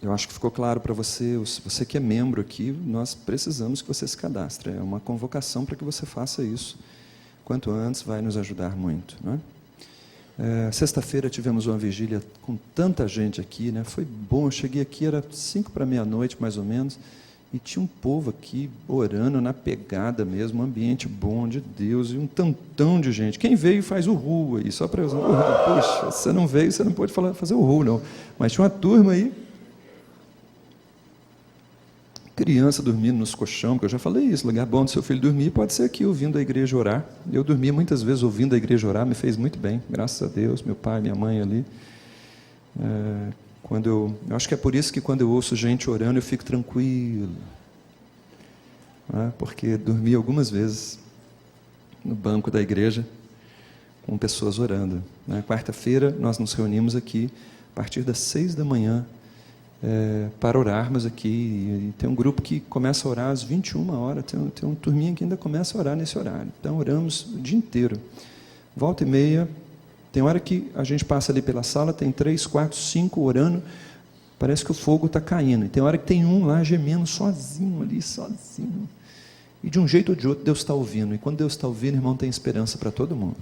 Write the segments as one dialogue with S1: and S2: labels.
S1: Eu acho que ficou claro para você, você que é membro aqui, nós precisamos que você se cadastre. É uma convocação para que você faça isso. Quanto antes, vai nos ajudar muito. Não é? Sexta-feira tivemos uma vigília com tanta gente aqui, né? Foi bom, eu cheguei aqui, era 5 para meia-noite, mais ou menos, e tinha um povo aqui orando na pegada mesmo, um ambiente bom de Deus, e um tantão de gente. Quem veio faz o ru aí, só para eu usar. Poxa, você não veio, você não pode fazer o ru, não. Mas tinha uma turma aí, criança dormindo nos colchão, porque eu já falei isso, lugar bom do seu filho dormir pode ser aqui, ouvindo a igreja orar. Eu dormia muitas vezes ouvindo a igreja orar, me fez muito bem, graças a Deus, meu pai, minha mãe ali. Eu acho que é por isso que quando eu ouço gente orando, eu fico tranquilo. Porque dormi algumas vezes no banco da igreja, com pessoas orando. Quarta-feira, nós nos reunimos aqui, a partir das 6 da manhã, para orarmos aqui, e tem um grupo que começa a orar às 21 horas, tem uma turminha que ainda começa a orar nesse horário, então oramos o dia inteiro, volta e meia, tem hora que a gente passa ali pela sala, tem 3, 4, 5 orando, parece que o fogo está caindo, e tem hora que tem um lá gemendo sozinho ali, sozinho, e de um jeito ou de outro Deus está ouvindo, e quando Deus está ouvindo, irmão, tem esperança para todo mundo.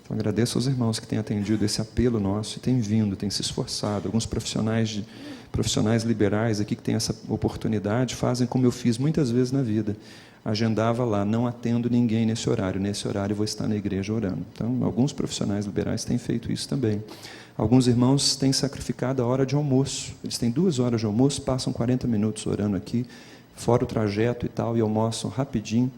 S1: Então, agradeço aos irmãos que têm atendido esse apelo nosso e têm vindo, têm se esforçado. Alguns profissionais liberais aqui que têm essa oportunidade fazem como eu fiz muitas vezes na vida. Agendava lá, não atendo ninguém nesse horário eu vou estar na igreja orando. Então, alguns profissionais liberais têm feito isso também. Alguns irmãos têm sacrificado a hora de almoço. Eles têm 2 horas de almoço, passam 40 minutos orando aqui, fora o trajeto e tal, e almoçam rapidinho,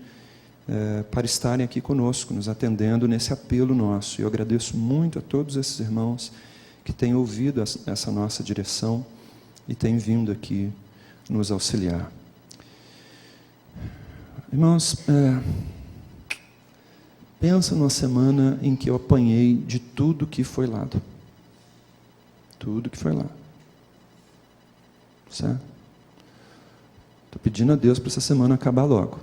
S1: para estarem aqui conosco, nos atendendo nesse apelo nosso. Eu agradeço muito a todos esses irmãos que têm ouvido essa nossa direção e têm vindo aqui nos auxiliar. Irmãos, pensa numa semana em que eu apanhei de tudo que foi lado. Tudo que foi lá. Certo? Estou pedindo a Deus para essa semana acabar logo.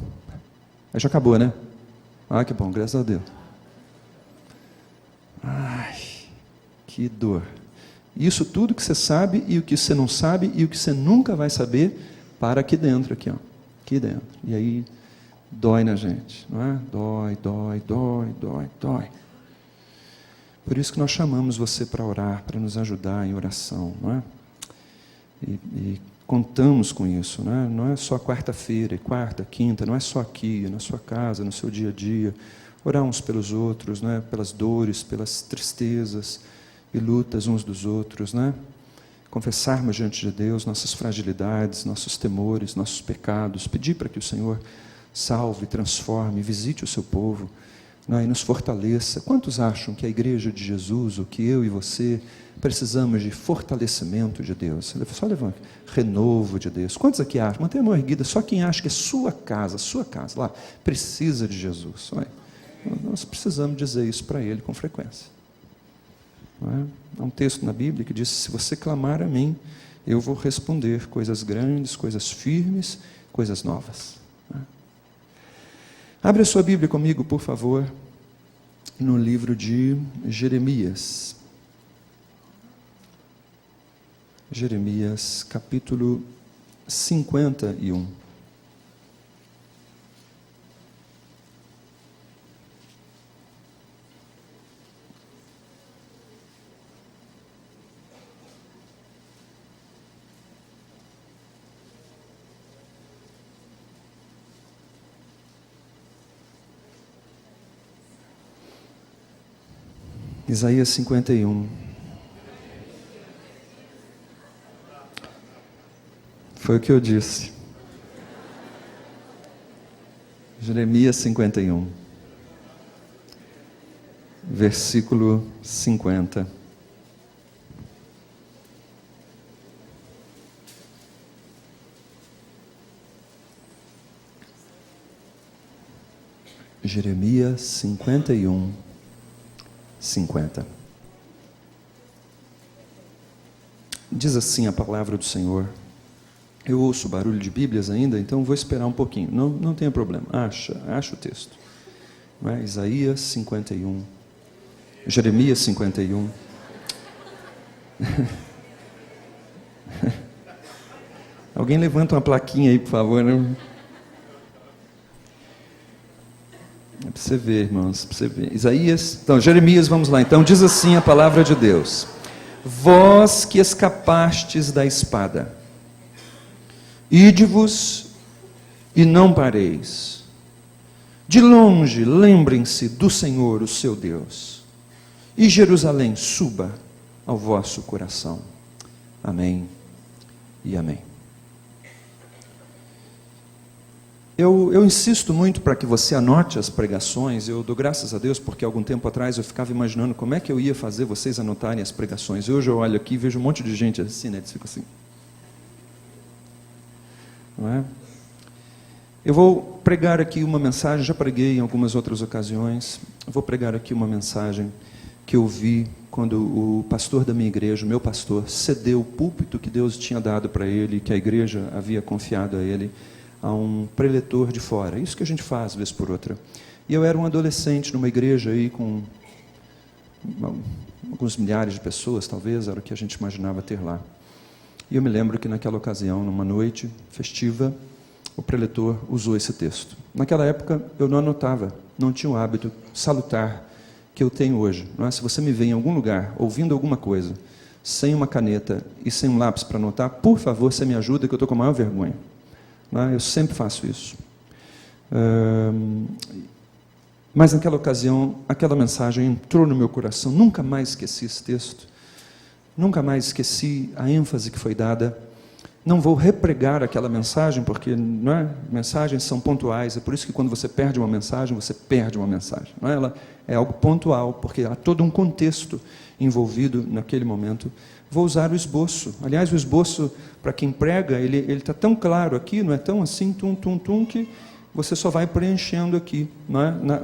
S1: Aí já acabou, né? Ah, que bom, graças a Deus. Ai, que dor. Isso tudo que você sabe e o que você não sabe e o que você nunca vai saber, para aqui dentro, aqui, ó. Aqui dentro. E aí dói na gente, não é? Dói, dói, dói, dói, dói. Por isso que nós chamamos você para orar, para nos ajudar em oração, não é? E contamos com isso, né? Não é só quarta-feira, quarta, quinta, não é só aqui, na sua casa, no seu dia a dia, orar uns pelos outros, né? Pelas dores, pelas tristezas e lutas uns dos outros, né? Confessarmos diante de Deus nossas fragilidades, nossos temores, nossos pecados, pedir para que o Senhor salve, transforme, visite o seu povo, né? E nos fortaleça. Quantos acham que a igreja de Jesus, ou que eu e você, precisamos de fortalecimento de Deus? Só levante. Renovo de Deus. Quantos aqui acham? Mantenha a mão erguida. Só quem acha que é sua casa lá, precisa de Jesus. Olha, nós precisamos dizer isso para Ele com frequência. Não é? Há um texto na Bíblia que diz: se você clamar a mim, eu vou responder coisas grandes, coisas firmes, coisas novas. Não é? Abre a sua Bíblia comigo, por favor, no livro de Jeremias. Jeremias, capítulo 51. Isaías 51. Foi o que eu disse. Jeremias 51. Versículo 50. Jeremias 51, 50. Diz assim a palavra do Senhor. Eu ouço barulho de Bíblias ainda, então vou esperar um pouquinho. Não tenha problema. Acha o texto. Não é? Isaías 51. Jeremias 51. Alguém levanta uma plaquinha aí, por favor, né? É para você ver, irmãos, para você ver. Isaías, então, Jeremias, vamos lá. Então, diz assim a palavra de Deus: vós que escapastes da espada, ide-vos e não pareis. De longe, lembrem-se do Senhor, o seu Deus. E Jerusalém suba ao vosso coração. Amém e amém. Eu insisto muito para que você anote as pregações. Eu dou graças a Deus porque algum tempo atrás eu ficava imaginando como é que eu ia fazer vocês anotarem as pregações. Hoje eu olho aqui e vejo um monte de gente assim, né? Eles ficam assim. Não é? Eu vou pregar aqui uma mensagem, já preguei em algumas outras ocasiões. Eu vou pregar aqui uma mensagem que eu vi quando o pastor da minha igreja, o meu pastor, cedeu o púlpito que Deus tinha dado para ele, que a igreja havia confiado a ele, a um preletor de fora. Isso que a gente faz, vez por outra. E eu era um adolescente numa igreja aí com alguns milhares de pessoas, talvez, era o que a gente imaginava ter lá. E eu me lembro que naquela ocasião, numa noite festiva, o preletor usou esse texto. Naquela época eu não anotava, não tinha o hábito salutar que eu tenho hoje. Não é? Se você me vê em algum lugar, ouvindo alguma coisa, sem uma caneta e sem um lápis para anotar, por favor, você me ajuda, que eu estou com a maior vergonha. Eu sempre faço isso. Mas naquela ocasião, aquela mensagem entrou no meu coração. Nunca mais esqueci esse texto. Nunca mais esqueci a ênfase que foi dada. Não vou repregar aquela mensagem, porque mensagens são pontuais. É por isso que quando você perde uma mensagem, você perde uma mensagem. Ela é algo pontual, porque há todo um contexto envolvido naquele momento. Vou usar o esboço. Aliás, o esboço, para quem prega, ele está tão claro aqui, não é tão assim, que você só vai preenchendo aqui,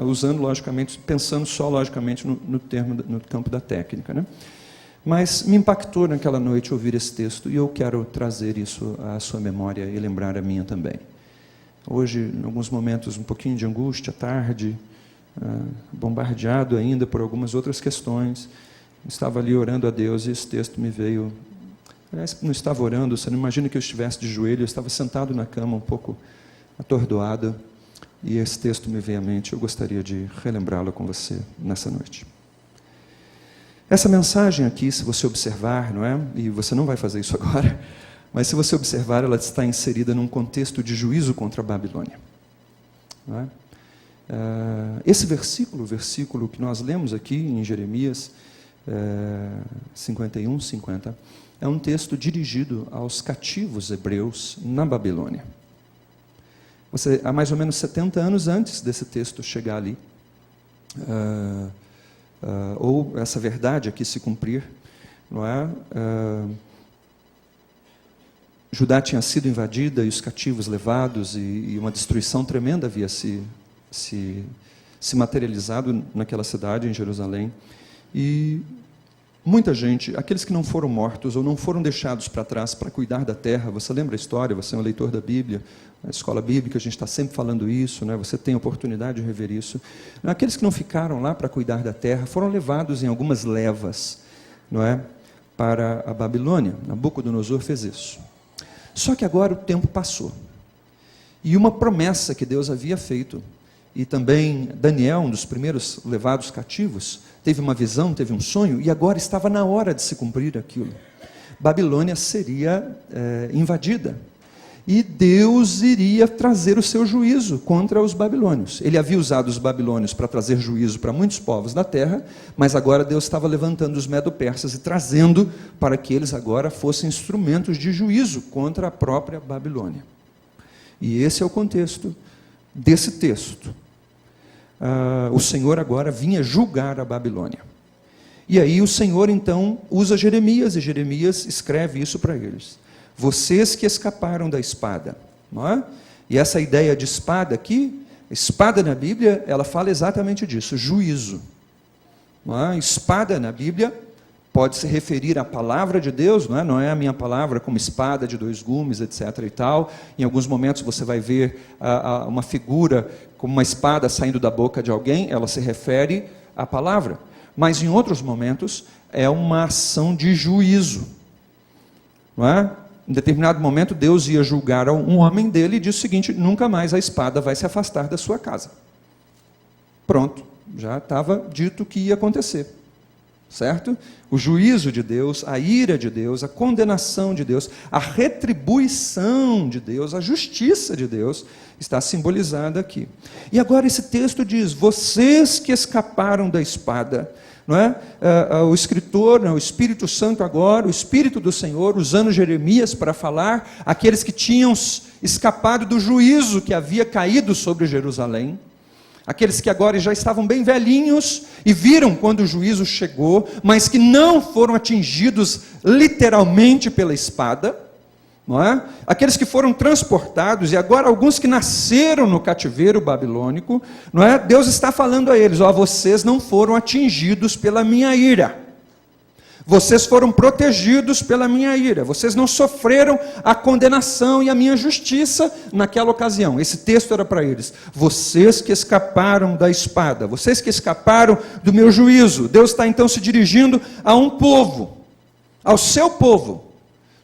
S1: usando logicamente, pensando só logicamente no campo da técnica. Né? Mas me impactou naquela noite ouvir esse texto, e eu quero trazer isso à sua memória e lembrar a minha também. Hoje, em alguns momentos, um pouquinho de angústia, tarde, bombardeado ainda por algumas outras questões, estava ali orando a Deus e esse texto me veio. Aliás, não estava orando, você não imagina que eu estivesse de joelho, eu estava sentado na cama um pouco atordoado, e esse texto me veio à mente. Eu gostaria de relembrá-lo com você nessa noite. Essa mensagem aqui, se você observar, não é? E você não vai fazer isso agora, mas se você observar, ela está inserida num contexto de juízo contra a Babilônia. Não é? Esse versículo, o versículo que nós lemos aqui em Jeremias 51, 50, é um texto dirigido aos cativos hebreus na Babilônia. Há mais ou menos 70 anos antes desse texto chegar ali, ou essa verdade aqui se cumprir, não é? Judá tinha sido invadida e os cativos levados, e uma destruição tremenda havia se materializado naquela cidade, em Jerusalém. E muita gente, aqueles que não foram mortos ou não foram deixados para trás para cuidar da terra, você lembra a história, você é um leitor da Bíblia, na escola bíblica a gente está sempre falando isso, né? Você tem a oportunidade de rever isso. Aqueles que não ficaram lá para cuidar da terra foram levados em algumas levas, não é? Para a Babilônia. Nabucodonosor fez isso. Só que agora o tempo passou. E uma promessa que Deus havia feito, e também Daniel, um dos primeiros levados cativos, teve uma visão, teve um sonho, e agora estava na hora de se cumprir aquilo. Babilônia seria invadida, e Deus iria trazer o seu juízo contra os babilônios. Ele havia usado os babilônios para trazer juízo para muitos povos da terra, mas agora Deus estava levantando os medo-persas e trazendo para que eles agora fossem instrumentos de juízo contra a própria Babilônia. E esse é o contexto desse texto. O Senhor agora vinha julgar a Babilônia. E aí o Senhor então usa Jeremias, e Jeremias escreve isso para eles. Vocês que escaparam da espada. Não é? E essa ideia de espada aqui, espada na Bíblia, ela fala exatamente disso, juízo. Não é? Espada na Bíblia pode se referir à palavra de Deus, não é a minha palavra como espada de dois gumes, etc. e tal. Em alguns momentos você vai ver uma figura como uma espada saindo da boca de alguém, ela se refere à palavra. Mas em outros momentos é uma ação de juízo. Não é? Em determinado momento, Deus ia julgar um homem dele e disse o seguinte: nunca mais a espada vai se afastar da sua casa. Pronto, já estava dito o que ia acontecer. Certo? O juízo de Deus, a ira de Deus, a condenação de Deus, a retribuição de Deus, a justiça de Deus está simbolizada aqui. E agora esse texto diz: vocês que escaparam da espada, não é? O escritor, o Espírito Santo agora, o Espírito do Senhor, usando Jeremias para falar, aqueles que tinham escapado do juízo que havia caído sobre Jerusalém, aqueles que agora já estavam bem velhinhos e viram quando o juízo chegou, mas que não foram atingidos literalmente pela espada, não é? Aqueles que foram transportados, e agora alguns que nasceram no cativeiro babilônico, não é? Deus está falando a eles: ó, vocês não foram atingidos pela minha ira. Vocês foram protegidos pela minha ira. Vocês não sofreram a condenação e a minha justiça naquela ocasião. Esse texto era para eles: vocês que escaparam da espada, vocês que escaparam do meu juízo. Deus está então se dirigindo a um povo, ao seu povo,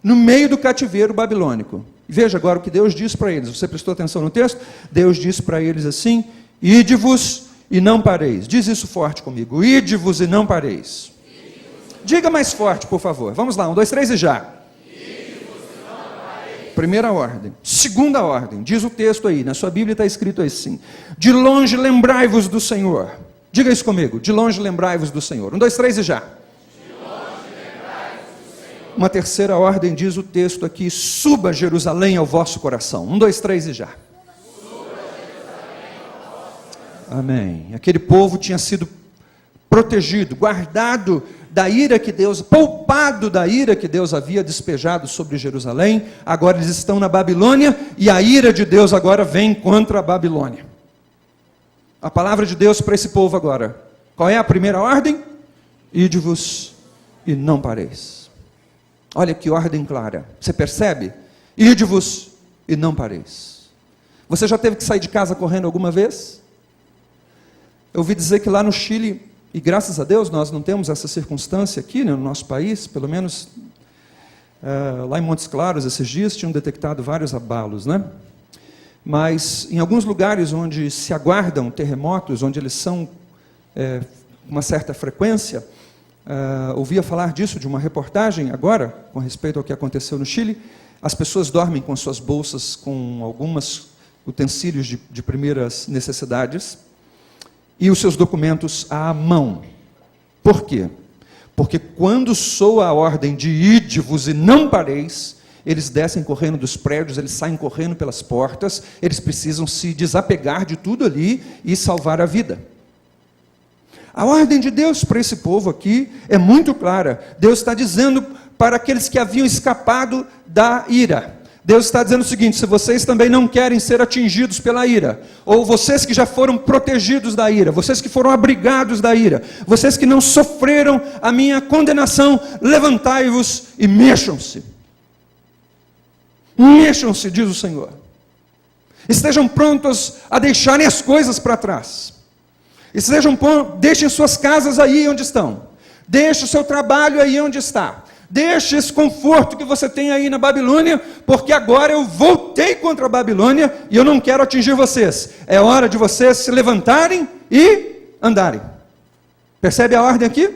S1: no meio do cativeiro babilônico. Veja agora o que Deus diz para eles. Você prestou atenção no texto? Deus diz para eles assim: ide-vos e não pareis. Diz isso forte comigo: ide-vos e não pareis. Diga mais forte, por favor. Vamos lá, 1, 2, 3 e já. Primeira ordem. Segunda ordem, diz o texto aí, na sua Bíblia está escrito assim: de longe lembrai-vos do Senhor. Diga isso comigo: de longe lembrai-vos do Senhor. 1, 2, 3 e já. Uma terceira ordem, diz o texto aqui: suba Jerusalém ao vosso coração. 1, 2, 3 e já. Amém. Aquele povo tinha sido protegido, guardado da ira que Deus, poupado da ira que Deus havia despejado sobre Jerusalém. Agora eles estão na Babilônia, e a ira de Deus agora vem contra a Babilônia. A palavra de Deus para esse povo agora: qual é a primeira ordem? Ide-vos e não pareis. Olha que ordem clara. Você percebe? Ide-vos e não pareis. Você já teve que sair de casa correndo alguma vez? Eu ouvi dizer que lá no Chile, e graças a Deus nós não temos essa circunstância aqui, né, no nosso país, pelo menos lá em Montes Claros, esses dias tinham detectado vários abalos, né? Mas em alguns lugares onde se aguardam terremotos, onde eles são com uma certa frequência, ouvia falar disso, de uma reportagem agora, com respeito ao que aconteceu no Chile. As pessoas dormem com suas bolsas com alguns utensílios de primeiras necessidades, e os seus documentos à mão. Por quê? Porque quando soa a ordem de ide-vos e não pareis, eles descem correndo dos prédios, eles saem correndo pelas portas, eles precisam se desapegar de tudo ali e salvar a vida. A ordem de Deus para esse povo aqui é muito clara. Deus está dizendo para aqueles que haviam escapado da ira. Deus está dizendo o seguinte: se vocês também não querem ser atingidos pela ira, ou vocês que já foram protegidos da ira, vocês que foram abrigados da ira, vocês que não sofreram a minha condenação, levantai-vos e mexam-se. Mexam-se, diz o Senhor. Estejam prontos a deixarem as coisas para trás. Deixem suas casas aí onde estão. Deixe o seu trabalho aí onde está. Deixe esse conforto que você tem aí na Babilônia, porque agora eu voltei contra a Babilônia e eu não quero atingir vocês. É hora de vocês se levantarem e andarem. Percebe a ordem aqui?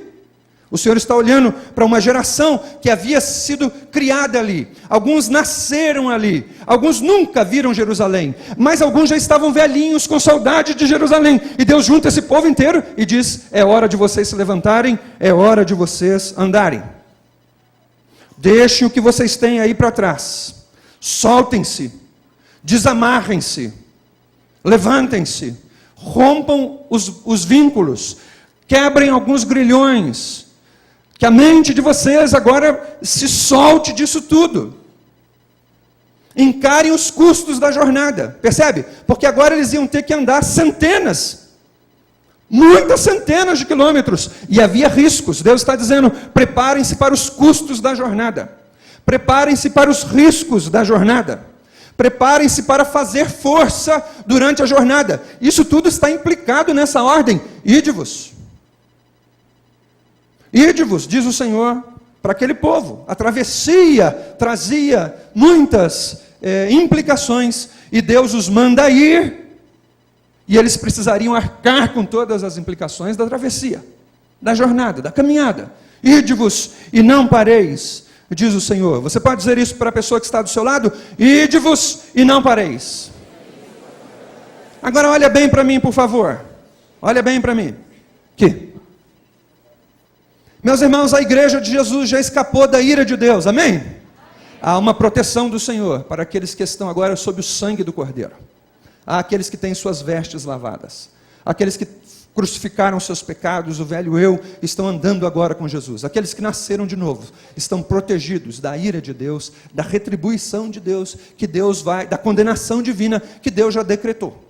S1: O Senhor está olhando para uma geração que havia sido criada ali. Alguns nasceram ali. Alguns nunca viram Jerusalém. Mas alguns já estavam velhinhos com saudade de Jerusalém. E Deus junta esse povo inteiro e diz: é hora de vocês se levantarem, é hora de vocês andarem. Deixem o que vocês têm aí para trás. Soltem-se. Desamarrem-se. Levantem-se. Rompam os vínculos. Quebrem alguns grilhões. Que a mente de vocês agora se solte disso tudo. Encarem os custos da jornada. Percebe? Porque agora eles iam ter que andar centenas. Muitas centenas de quilômetros. E havia riscos. Deus está dizendo: preparem-se para os custos da jornada. Preparem-se para os riscos da jornada. Preparem-se para fazer força durante a jornada. Isso tudo está implicado nessa ordem. Ide-vos. Ide-vos, diz o Senhor para aquele povo. A travessia trazia muitas implicações, e Deus os manda ir, e eles precisariam arcar com todas as implicações da travessia, da jornada, da caminhada. Ide-vos e não pareis, diz o Senhor. Você pode dizer isso para a pessoa que está do seu lado? Ide-vos e não pareis. Agora olha bem para mim, por favor. Olha bem para mim. Aqui. Meus irmãos, a igreja de Jesus já escapou da ira de Deus, amém? Há uma proteção do Senhor para aqueles que estão agora sob o sangue do Cordeiro. Há aqueles que têm suas vestes lavadas. Aqueles que crucificaram seus pecados, o velho eu, estão andando agora com Jesus. Aqueles que nasceram de novo, estão protegidos da ira de Deus, da retribuição de Deus, que Deus vai, da condenação divina que Deus já decretou.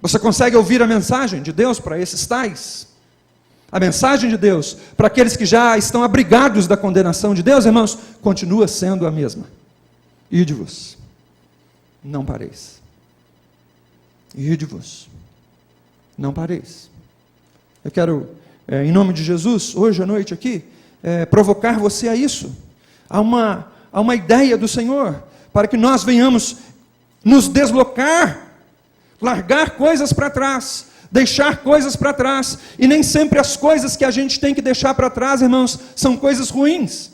S1: Você consegue ouvir a mensagem de Deus para esses tais? A mensagem de Deus para aqueles que já estão abrigados da condenação de Deus, irmãos, continua sendo a mesma. Ide-vos, não pareis. Ide-vos, não pareis. Eu quero, em nome de Jesus, hoje à noite aqui, provocar você a isso. Há uma ideia do Senhor, para que nós venhamos nos deslocar, largar coisas para trás, deixar coisas para trás, e nem sempre as coisas que a gente tem que deixar para trás, irmãos, são coisas ruins.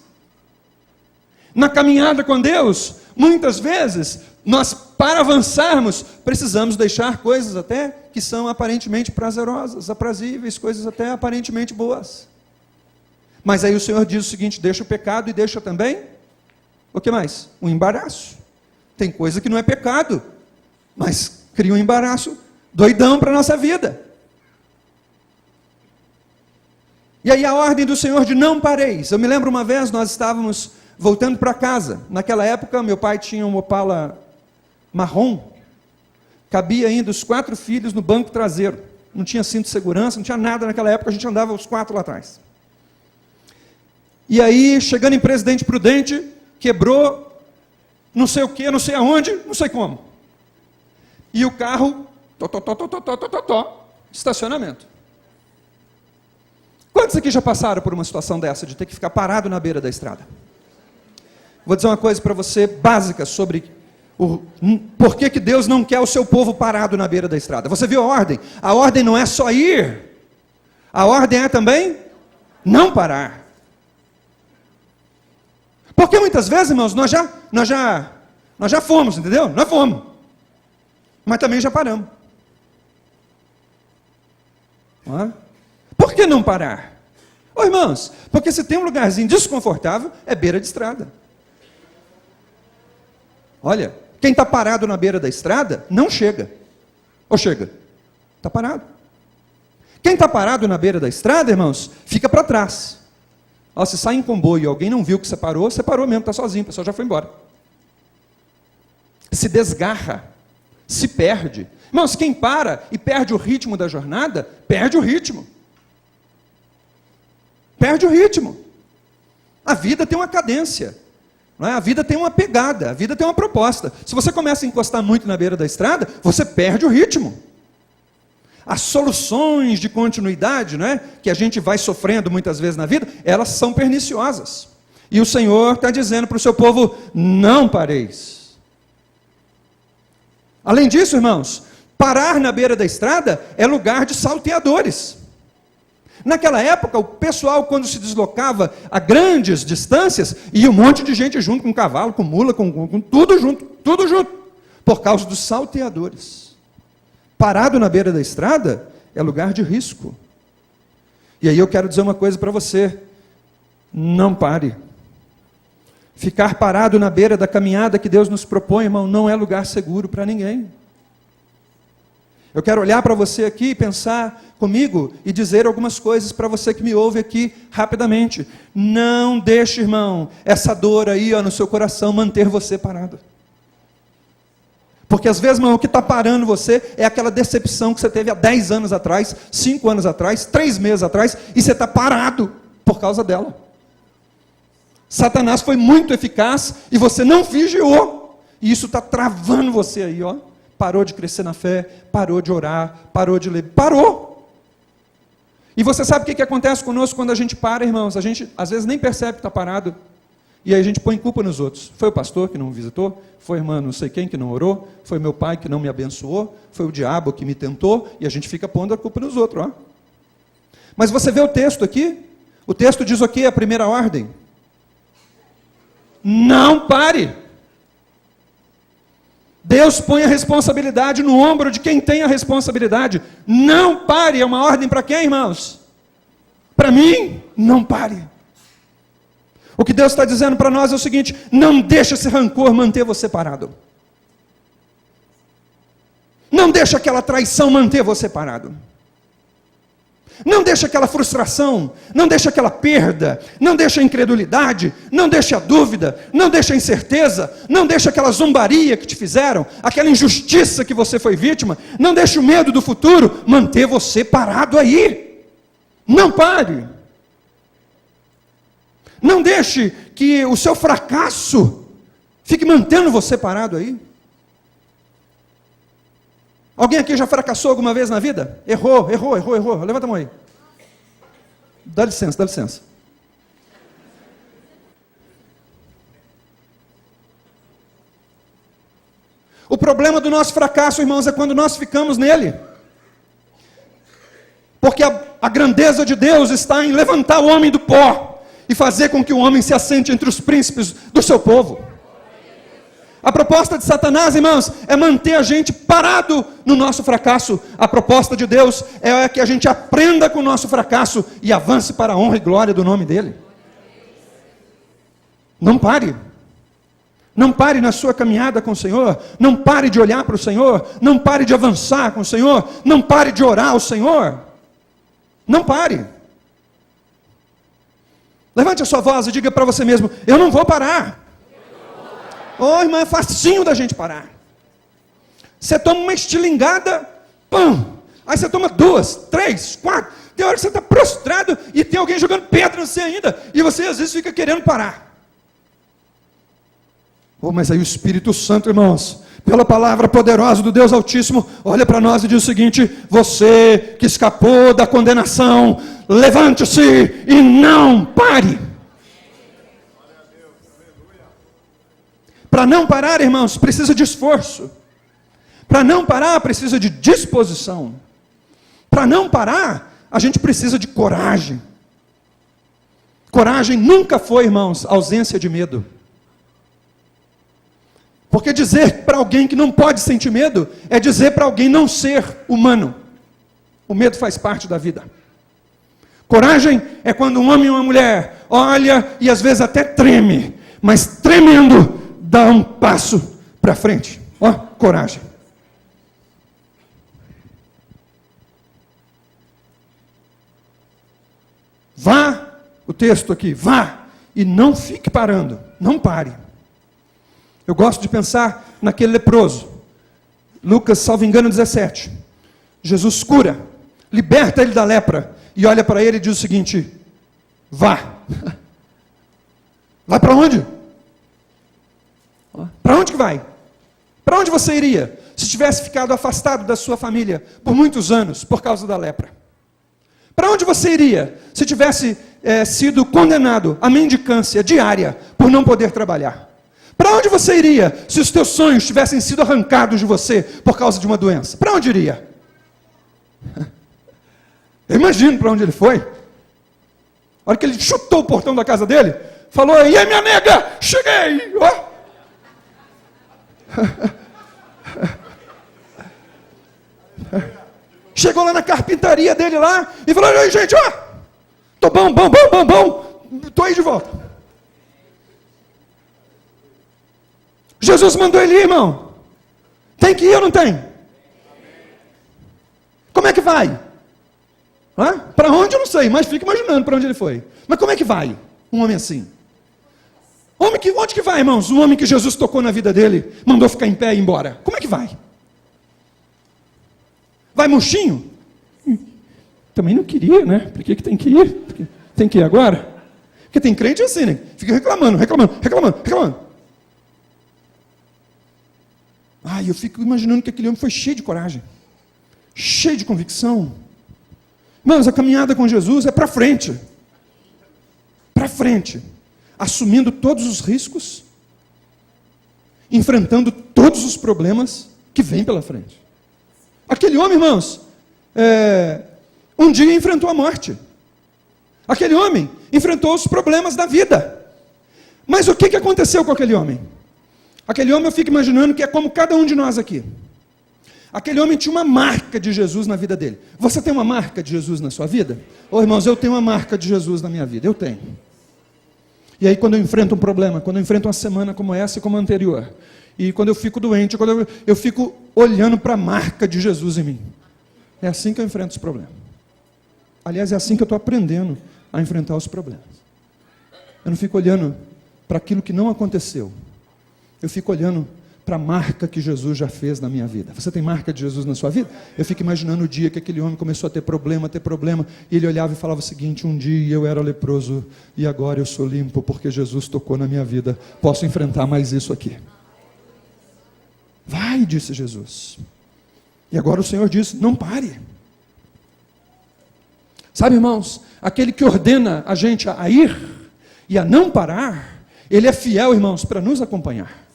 S1: Na caminhada com Deus, muitas vezes, nós, para avançarmos, precisamos deixar coisas até que são aparentemente prazerosas, aprazíveis, coisas até aparentemente boas. Mas aí o Senhor diz o seguinte: deixa o pecado e deixa também, o que mais? O embaraço. Tem coisa que não é pecado, mas cria um embaraço doidão para a nossa vida. E aí a ordem do Senhor de não pareis. Eu me lembro uma vez, nós estávamos voltando para casa. Naquela época, meu pai tinha um Opala marrom. Cabia ainda os 4 filhos no banco traseiro. Não tinha cinto de segurança, não tinha nada naquela época, a gente andava os 4 lá atrás. E aí, chegando em Presidente Prudente, quebrou não sei o que, não sei aonde, não sei como. E o carro, estacionamento. Quantos aqui já passaram por uma situação dessa, de ter que ficar parado na beira da estrada? Vou dizer uma coisa para você, básica, sobre por que Deus não quer o seu povo parado na beira da estrada. Você viu a ordem? A ordem não é só ir, a ordem é também não parar. Porque muitas vezes, irmãos, nós já fomos, entendeu? Nós fomos. Mas também já paramos. Por que não parar? Irmãos, porque se tem um lugarzinho desconfortável, é beira de estrada. Olha, quem está parado na beira da estrada, não chega. Ou chega? Está parado. Quem está parado na beira da estrada, irmãos, fica para trás. Se sai em comboio e alguém não viu que você parou mesmo, está sozinho, o pessoal já foi embora. Se desgarra, se perde. Irmãos, quem para e perde o ritmo da jornada, perde o ritmo. Perde o ritmo. A vida tem uma cadência, não é? A vida tem uma pegada, a vida tem uma proposta. Se você começa a encostar muito na beira da estrada, você perde o ritmo. As soluções de continuidade, não é, que a gente vai sofrendo muitas vezes na vida, elas são perniciosas. E o Senhor está dizendo para o seu povo: não pareis. Além disso, irmãos, parar na beira da estrada é lugar de salteadores. Naquela época, o pessoal, quando se deslocava a grandes distâncias, ia um monte de gente junto, com cavalo, com mula, com tudo junto, por causa dos salteadores. Parado na beira da estrada é lugar de risco. E aí eu quero dizer uma coisa para você: não pare. Ficar parado na beira da caminhada que Deus nos propõe, irmão, não é lugar seguro para ninguém. Eu quero olhar para você aqui, pensar comigo e dizer algumas coisas para você que me ouve aqui rapidamente. Não deixe, irmão, essa dor aí no seu coração manter você parado. Porque às vezes, irmão, o que está parando você é aquela decepção que você teve há 10 anos atrás, 5 anos atrás, 3 meses atrás, e você está parado por causa dela. Satanás foi muito eficaz e você não vigiou. E isso está travando você aí, Parou de crescer na fé, parou de orar, parou de ler, parou. E você sabe o que acontece conosco quando a gente para, irmãos? A gente às vezes nem percebe que está parado. E aí a gente põe culpa nos outros. Foi o pastor que não me visitou, foi a irmã não sei quem que não orou, foi meu pai que não me abençoou, foi o diabo que me tentou, e a gente fica pondo a culpa nos outros. Ó. Mas você vê o texto aqui? O texto diz o quê? A primeira ordem. Não pare. Deus põe a responsabilidade no ombro de quem tem a responsabilidade. Não pare. É uma ordem para quem, irmãos? Para mim, não pare. O que Deus está dizendo para nós é o seguinte: não deixe esse rancor manter você parado. Não deixe aquela traição manter você parado. Não deixe aquela frustração, não deixe aquela perda, não deixe a incredulidade, não deixe a dúvida, não deixe a incerteza, não deixe aquela zombaria que te fizeram, aquela injustiça que você foi vítima, não deixe o medo do futuro manter você parado aí. Não pare. Não deixe que o seu fracasso fique mantendo você parado aí. Alguém aqui já fracassou alguma vez na vida? Errou. Levanta a mão aí. Dá licença. O problema do nosso fracasso, irmãos, é quando nós ficamos nele. Porque a grandeza de Deus está em levantar o homem do pó e fazer com que o homem se assente entre os príncipes do seu povo. A proposta de Satanás, irmãos, é manter a gente parado no nosso fracasso. A proposta de Deus é que a gente aprenda com o nosso fracasso e avance para a honra e glória do nome dele. Não pare. Não pare na sua caminhada com o Senhor. Não pare de olhar para o Senhor. Não pare de avançar com o Senhor. Não pare de orar ao Senhor. Não pare. Levante a sua voz e diga para você mesmo: eu não vou parar. Oh, irmã, é facinho da gente parar. Você toma uma estilingada, pum. Aí você toma 2, 3, 4. Tem hora que você está prostrado e tem alguém jogando pedra em você ainda. E você às vezes fica querendo parar. Oh, mas aí o Espírito Santo, irmãos, pela palavra poderosa do Deus Altíssimo, olha para nós e diz o seguinte: você que escapou da condenação, levante-se e não pare. Para não parar, irmãos, precisa de esforço. Para não parar, precisa de disposição. Para não parar, a gente precisa de coragem. Coragem nunca foi, irmãos, ausência de medo. Porque dizer para alguém que não pode sentir medo é dizer para alguém não ser humano. O medo faz parte da vida. Coragem é quando um homem e uma mulher olha e às vezes até treme, mas tremendo dá um passo para frente. Ó, coragem. Vá, o texto aqui, vá e não fique parando, não pare. Eu gosto de pensar naquele leproso. Lucas, salvo engano, 17. Jesus cura, liberta ele da lepra e olha para ele e diz o seguinte: vá. Vai para onde? Para onde que vai? Para onde você iria se tivesse ficado afastado da sua família por muitos anos por causa da lepra? Para onde você iria se tivesse sido condenado à mendicância diária por não poder trabalhar? Para onde você iria se os teus sonhos tivessem sido arrancados de você por causa de uma doença? Para onde iria? Eu imagino para onde ele foi. A hora que ele chutou o portão da casa dele, falou: e aí, minha nega, cheguei! Oh! Chegou lá na carpintaria dele lá e falou: ei, gente, ó, tô bom, tô aí de volta. Jesus mandou ele ir, irmão. Tem que ir ou não tem? Como é que vai? Para onde eu não sei, mas fico imaginando para onde ele foi. Mas como é que vai um homem assim? Onde que vai, irmãos? Um homem que Jesus tocou na vida dele, mandou ficar em pé e ir embora. Como é que vai? Vai murchinho? Também não queria, né? Por que tem que ir? Porque tem que ir agora? Porque tem crente assim, né? Fica reclamando. Eu fico imaginando que aquele homem foi cheio de coragem, cheio de convicção. Irmãos, a caminhada com Jesus é para frente. Para frente. Assumindo todos os riscos, enfrentando todos os problemas que vêm pela frente. Aquele homem, irmãos, um dia enfrentou a morte. Aquele homem enfrentou os problemas da vida. Mas o que aconteceu com aquele homem? Aquele homem, eu fico imaginando que é como cada um de nós aqui. Aquele homem tinha uma marca de Jesus na vida dele. Você tem uma marca de Jesus na sua vida? Ô irmãos, eu tenho uma marca de Jesus na minha vida, eu tenho. E aí quando eu enfrento um problema, quando eu enfrento uma semana como essa e como a anterior, e quando eu fico doente, quando eu fico olhando para a marca de Jesus em mim. É assim que eu enfrento os problemas. Aliás, é assim que eu estou aprendendo a enfrentar os problemas. Eu não fico olhando para aquilo que não aconteceu. Eu fico olhando para a marca que Jesus já fez na minha vida. Você tem marca de Jesus na sua vida? Eu fico imaginando o dia que aquele homem começou a ter problema, e ele olhava e falava o seguinte: um dia eu era leproso e agora eu sou limpo porque Jesus tocou na minha vida. Posso enfrentar mais isso aqui. Vai, disse Jesus. E agora o Senhor diz: não pare. Sabe, irmãos, aquele que ordena a gente a ir e a não parar, ele é fiel, irmãos, para nos acompanhar.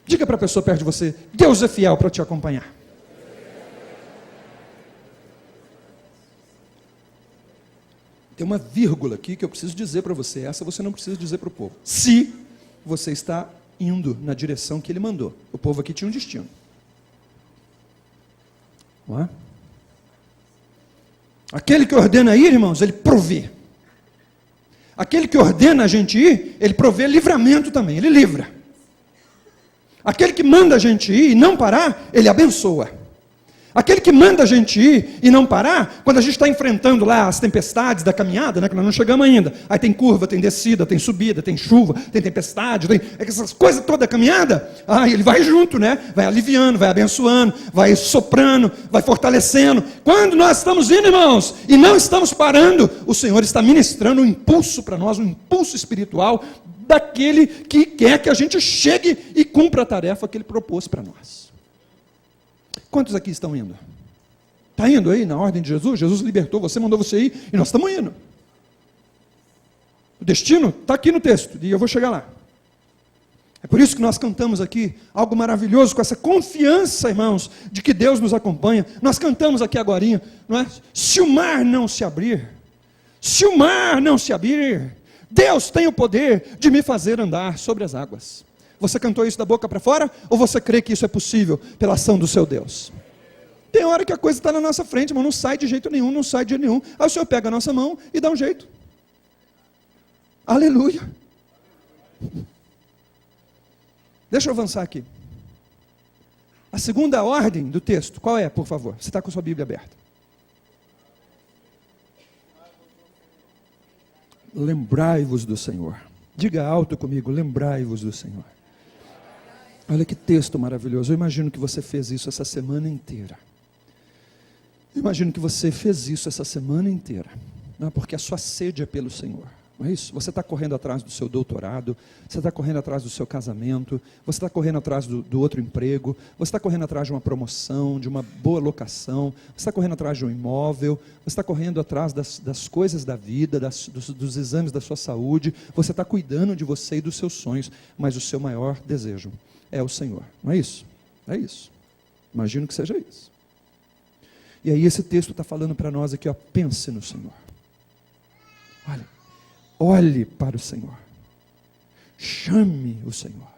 S1: Diga para a pessoa perto de você: Deus é fiel para te acompanhar. Tem uma vírgula aqui que eu preciso dizer para você. Essa você não precisa dizer para o povo. Se você está indo na direção que ele mandou. O povo aqui tinha um destino. Não é? Aquele que ordena ir, irmãos, ele provê. Aquele que ordena a gente ir, ele provê livramento também, ele livra. Aquele que manda a gente ir e não parar, ele abençoa. Aquele que manda a gente ir e não parar, quando a gente está enfrentando lá as tempestades da caminhada, né, que nós não chegamos ainda, aí tem curva, tem descida, tem subida, tem chuva, tem tempestade, tem essas coisas toda a caminhada, ele vai junto, né? Vai aliviando, vai abençoando, vai soprando, vai fortalecendo. Quando nós estamos indo, irmãos, e não estamos parando, o Senhor está ministrando um impulso para nós, um impulso espiritual daquele que quer que a gente chegue e cumpra a tarefa que Ele propôs para nós. Quantos aqui estão indo? Está indo aí na ordem de Jesus? Jesus libertou você, mandou você ir, e nós estamos indo. O destino está aqui no texto, e eu vou chegar lá. É por isso que nós cantamos aqui algo maravilhoso, com essa confiança, irmãos, de que Deus nos acompanha. Nós cantamos aqui agorinha, não é? Se o mar não se abrir, se o mar não se abrir, Deus tem o poder de me fazer andar sobre as águas. Você cantou isso da boca para fora? Ou você crê que isso é possível pela ação do seu Deus? Tem hora que a coisa está na nossa frente, mas não sai de jeito nenhum, não sai de jeito nenhum. Aí o Senhor pega a nossa mão e dá um jeito. Aleluia. Deixa eu avançar aqui. A segunda ordem do texto, qual é, por favor? Você está com a sua Bíblia aberta. Lembrai-vos do Senhor. Diga alto comigo: lembrai-vos do Senhor. Olha que texto maravilhoso. Eu imagino que você fez isso essa semana inteira. Eu imagino que você fez isso essa semana inteira, não é? Porque a sua sede é pelo Senhor, não é isso? Você está correndo atrás do seu doutorado, você está correndo atrás do seu casamento, você está correndo atrás do outro emprego, você está correndo atrás de uma promoção, de uma boa locação, você está correndo atrás de um imóvel, você está correndo atrás das coisas da vida, dos exames da sua saúde, você está cuidando de você e dos seus sonhos, mas o seu maior desejo é o Senhor, não é isso? É isso. Imagino que seja isso. E aí esse texto está falando para nós aqui, pense no Senhor. Olhe para o Senhor. Chame o Senhor.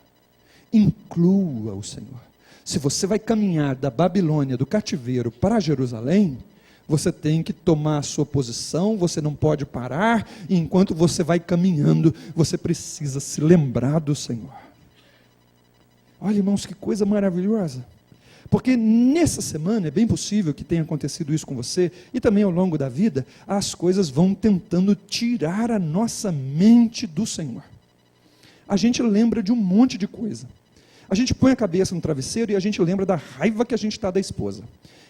S1: Inclua o Senhor. Se você vai caminhar da Babilônia, do cativeiro para Jerusalém, você tem que tomar a sua posição, você não pode parar, e enquanto você vai caminhando, você precisa se lembrar do Senhor. Olha, irmãos, que coisa maravilhosa. Porque nessa semana é bem possível que tenha acontecido isso com você, e também ao longo da vida, as coisas vão tentando tirar a nossa mente do Senhor. A gente lembra de um monte de coisa. A gente põe a cabeça no travesseiro e a gente lembra da raiva que a gente está da esposa.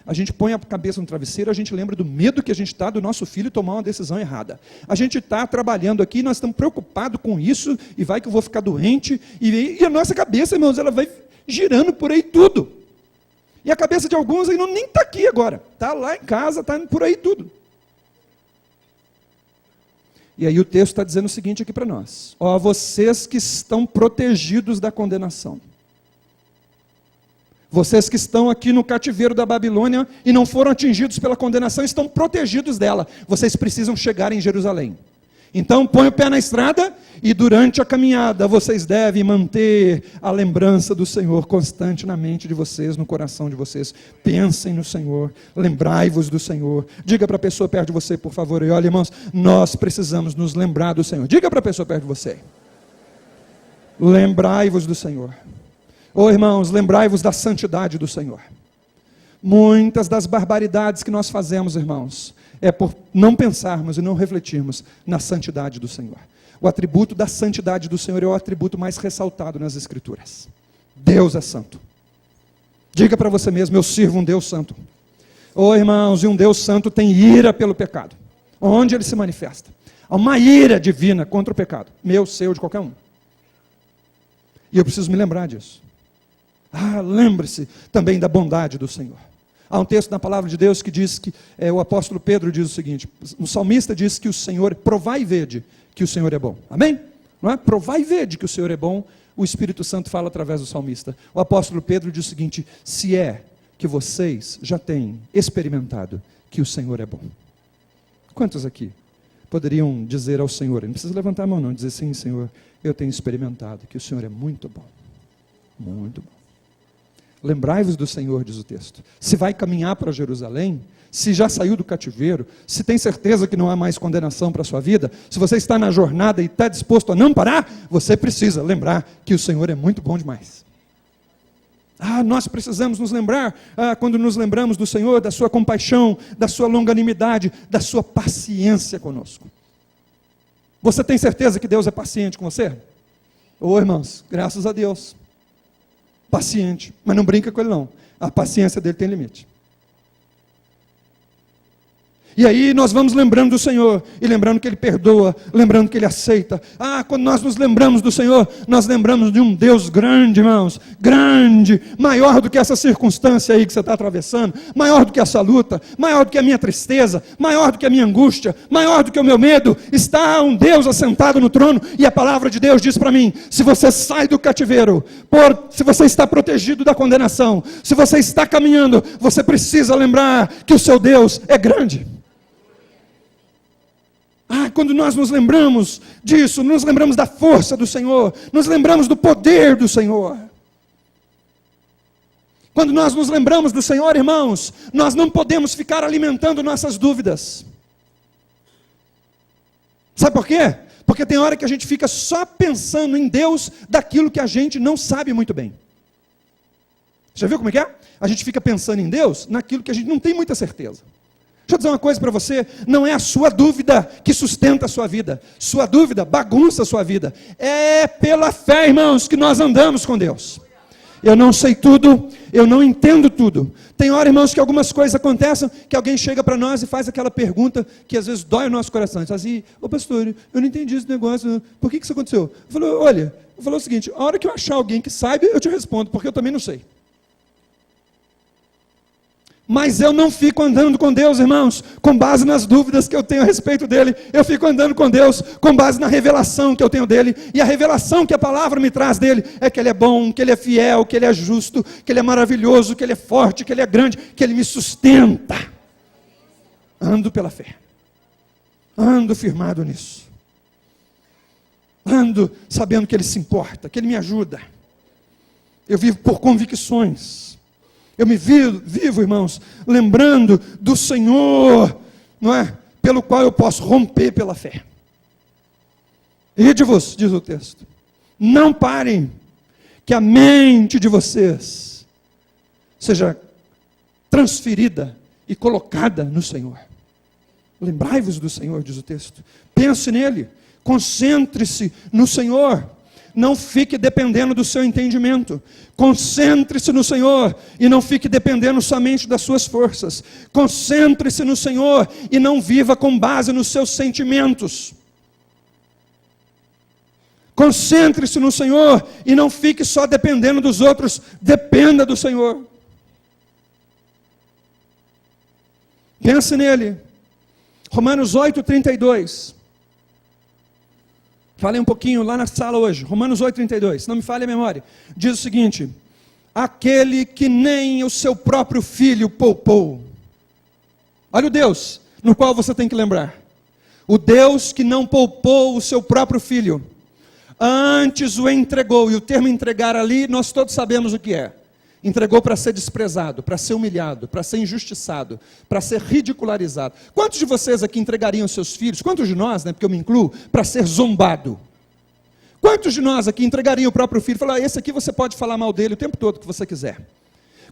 S1: A gente põe a cabeça no travesseiro e a gente lembra do medo que a gente está do nosso filho tomar uma decisão errada. A gente está trabalhando aqui, nós estamos preocupados com isso, e vai que eu vou ficar doente, e a nossa cabeça, irmãos, ela vai girando por aí tudo. E a cabeça de alguns aí nem está aqui agora. Está lá em casa, está por aí tudo. E aí o texto está dizendo o seguinte aqui para nós. Ó, vocês que estão protegidos da condenação. Vocês que estão aqui no cativeiro da Babilônia e não foram atingidos pela condenação, estão protegidos dela. Vocês precisam chegar em Jerusalém. Então põe o pé na estrada e durante a caminhada vocês devem manter a lembrança do Senhor constante na mente de vocês, no coração de vocês. Pensem no Senhor, lembrai-vos do Senhor. Diga para a pessoa perto de você, por favor, e olha, irmãos, nós precisamos nos lembrar do Senhor. Diga para a pessoa perto de você. Lembrai-vos do Senhor. Ô irmãos, lembrai-vos da santidade do Senhor. Muitas das barbaridades que nós fazemos, irmãos, é por não pensarmos e não refletirmos na santidade do Senhor. O atributo da santidade do Senhor é o atributo mais ressaltado nas Escrituras. Deus é santo. Diga para você mesmo, eu sirvo um Deus santo. Ô irmãos, e um Deus santo tem ira pelo pecado. Onde ele se manifesta? Há uma ira divina contra o pecado. Meu, seu, de qualquer um. E eu preciso me lembrar disso. Lembre-se também da bondade do Senhor. Há um texto na palavra de Deus que diz que, o apóstolo Pedro diz o seguinte, o salmista diz que o Senhor, provai e vede que o Senhor é bom. Amém? Não é? Provai e vede que o Senhor é bom, o Espírito Santo fala através do salmista. O apóstolo Pedro diz o seguinte, se é que vocês já têm experimentado que o Senhor é bom. Quantos aqui poderiam dizer ao Senhor, não precisa levantar a mão não, dizer sim, Senhor, eu tenho experimentado que o Senhor é muito bom. Muito bom. Lembrai-vos do Senhor, diz o texto. Se vai caminhar para Jerusalém, se já saiu do cativeiro, se tem certeza que não há mais condenação para a sua vida, se você está na jornada e está disposto a não parar, você precisa lembrar que o Senhor é muito bom demais. Nós precisamos nos lembrar, quando nos lembramos do Senhor, da sua compaixão, da sua longanimidade, da sua paciência conosco. Você tem certeza que Deus é paciente com você? Irmãos, graças a Deus. Paciente, mas não brinca com ele não. A paciência dele tem limite. E aí nós vamos lembrando do Senhor, e lembrando que Ele perdoa, lembrando que Ele aceita. Quando nós nos lembramos do Senhor, nós lembramos de um Deus grande, irmãos, grande, maior do que essa circunstância aí que você está atravessando, maior do que essa luta, maior do que a minha tristeza, maior do que a minha angústia, maior do que o meu medo. Está um Deus assentado no trono, e a palavra de Deus diz para mim, se você sai do cativeiro, se você está protegido da condenação, se você está caminhando, você precisa lembrar que o seu Deus é grande. Quando nós nos lembramos disso, nos lembramos da força do Senhor, nos lembramos do poder do Senhor. Quando nós nos lembramos do Senhor, irmãos, nós não podemos ficar alimentando nossas dúvidas. Sabe por quê? Porque tem hora que a gente fica só pensando em Deus daquilo que a gente não sabe muito bem. Já viu como é que é? A gente fica pensando em Deus naquilo que a gente não tem muita certeza. Deixa eu dizer uma coisa para você, não é a sua dúvida que sustenta a sua vida, sua dúvida bagunça a sua vida, é pela fé, irmãos, que nós andamos com Deus. Eu não sei tudo, eu não entendo tudo. Tem hora, irmãos, que algumas coisas acontecem, que alguém chega para nós e faz aquela pergunta que às vezes dói o nosso coração. Diz assim, pastor, eu não entendi esse negócio, por que isso aconteceu? Eu falei o seguinte, a hora que eu achar alguém que saiba, eu te respondo, porque eu também não sei. Mas eu não fico andando com Deus, irmãos, com base nas dúvidas que eu tenho a respeito dele. Eu fico andando com Deus com base na revelação que eu tenho dele. E a revelação que a palavra me traz dele é que ele é bom, que ele é fiel, que ele é justo, que ele é maravilhoso, que ele é forte, que ele é grande, que ele me sustenta. Ando pela fé. Ando firmado nisso. Ando sabendo que ele se importa, que ele me ajuda. Eu vivo por convicções. Eu me vivo, irmãos, lembrando do Senhor, não é? Pelo qual eu posso romper pela fé. Ide-vos, diz o texto, não parem, que a mente de vocês seja transferida e colocada no Senhor. Lembrai-vos do Senhor, diz o texto. Pense nele, concentre-se no Senhor. Não fique dependendo do seu entendimento. Concentre-se no Senhor e não fique dependendo somente das suas forças. Concentre-se no Senhor e não viva com base nos seus sentimentos. Concentre-se no Senhor e não fique só dependendo dos outros. Dependa do Senhor. Pense nele. Romanos 8:32. Falei um pouquinho lá na sala hoje. Romanos 8:32. Não me falhe a memória. Diz o seguinte: aquele que nem o seu próprio filho poupou. Olha o Deus no qual você tem que lembrar. O Deus que não poupou o seu próprio filho, antes o entregou. E o termo entregar ali, nós todos sabemos o que é. Entregou para ser desprezado, para ser humilhado, para ser injustiçado, para ser ridicularizado. Quantos de vocês aqui entregariam seus filhos, quantos de nós, né, porque eu me incluo, para ser zombado? Quantos de nós aqui entregariam o próprio filho e falar, esse aqui você pode falar mal dele o tempo todo que você quiser?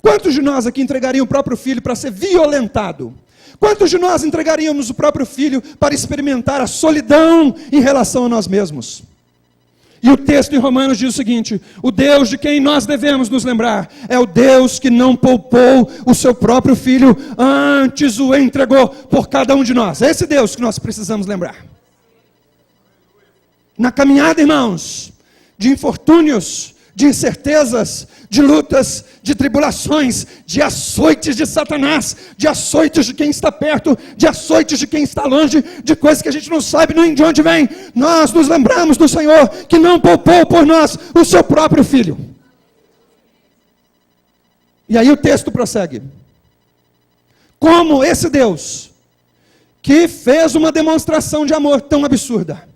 S1: Quantos de nós aqui entregariam o próprio filho para ser violentado? Quantos de nós entregaríamos o próprio filho para experimentar a solidão em relação a nós mesmos? E o texto em Romanos diz o seguinte: o Deus de quem nós devemos nos lembrar é o Deus que não poupou o seu próprio filho, antes o entregou por cada um de nós. É esse Deus que nós precisamos lembrar. Na caminhada, irmãos, de infortúnios, de incertezas, de lutas, de tribulações, de açoites de Satanás, de açoites de quem está perto, de açoites de quem está longe, de coisas que a gente não sabe nem de onde vem, nós nos lembramos do Senhor que não poupou por nós o seu próprio filho. E aí o texto prossegue. Como esse Deus, que fez uma demonstração de amor tão absurda,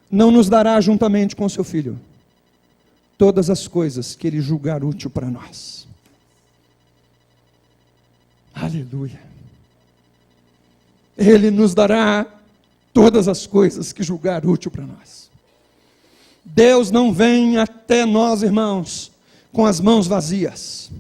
S1: não nos dará juntamente com o seu filho todas as coisas que ele julgar útil para nós. Aleluia. Ele nos dará todas as coisas que julgar útil para nós. Deus não vem até nós, irmãos, com as mãos vazias.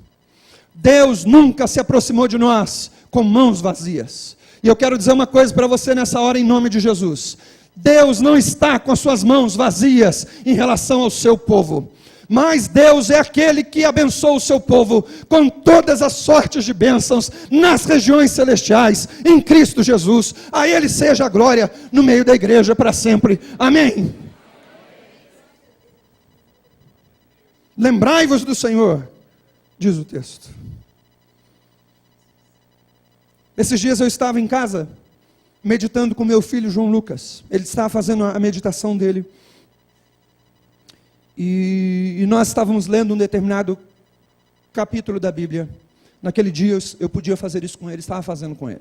S1: Deus nunca se aproximou de nós com mãos vazias. E eu quero dizer uma coisa para você nessa hora em nome de Jesus. Deus não está com as suas mãos vazias em relação ao seu povo. Mas Deus é aquele que abençoa o seu povo com todas as sortes de bênçãos nas regiões celestiais, em Cristo Jesus. A Ele seja a glória no meio da igreja para sempre. Amém. Lembrai-vos do Senhor, diz o texto. Esses dias eu estava em casa, meditando com meu filho João Lucas. Ele estava fazendo a meditação dele. E nós estávamos lendo um determinado capítulo da Bíblia. Naquele dia eu podia fazer isso com ele, estava fazendo com ele.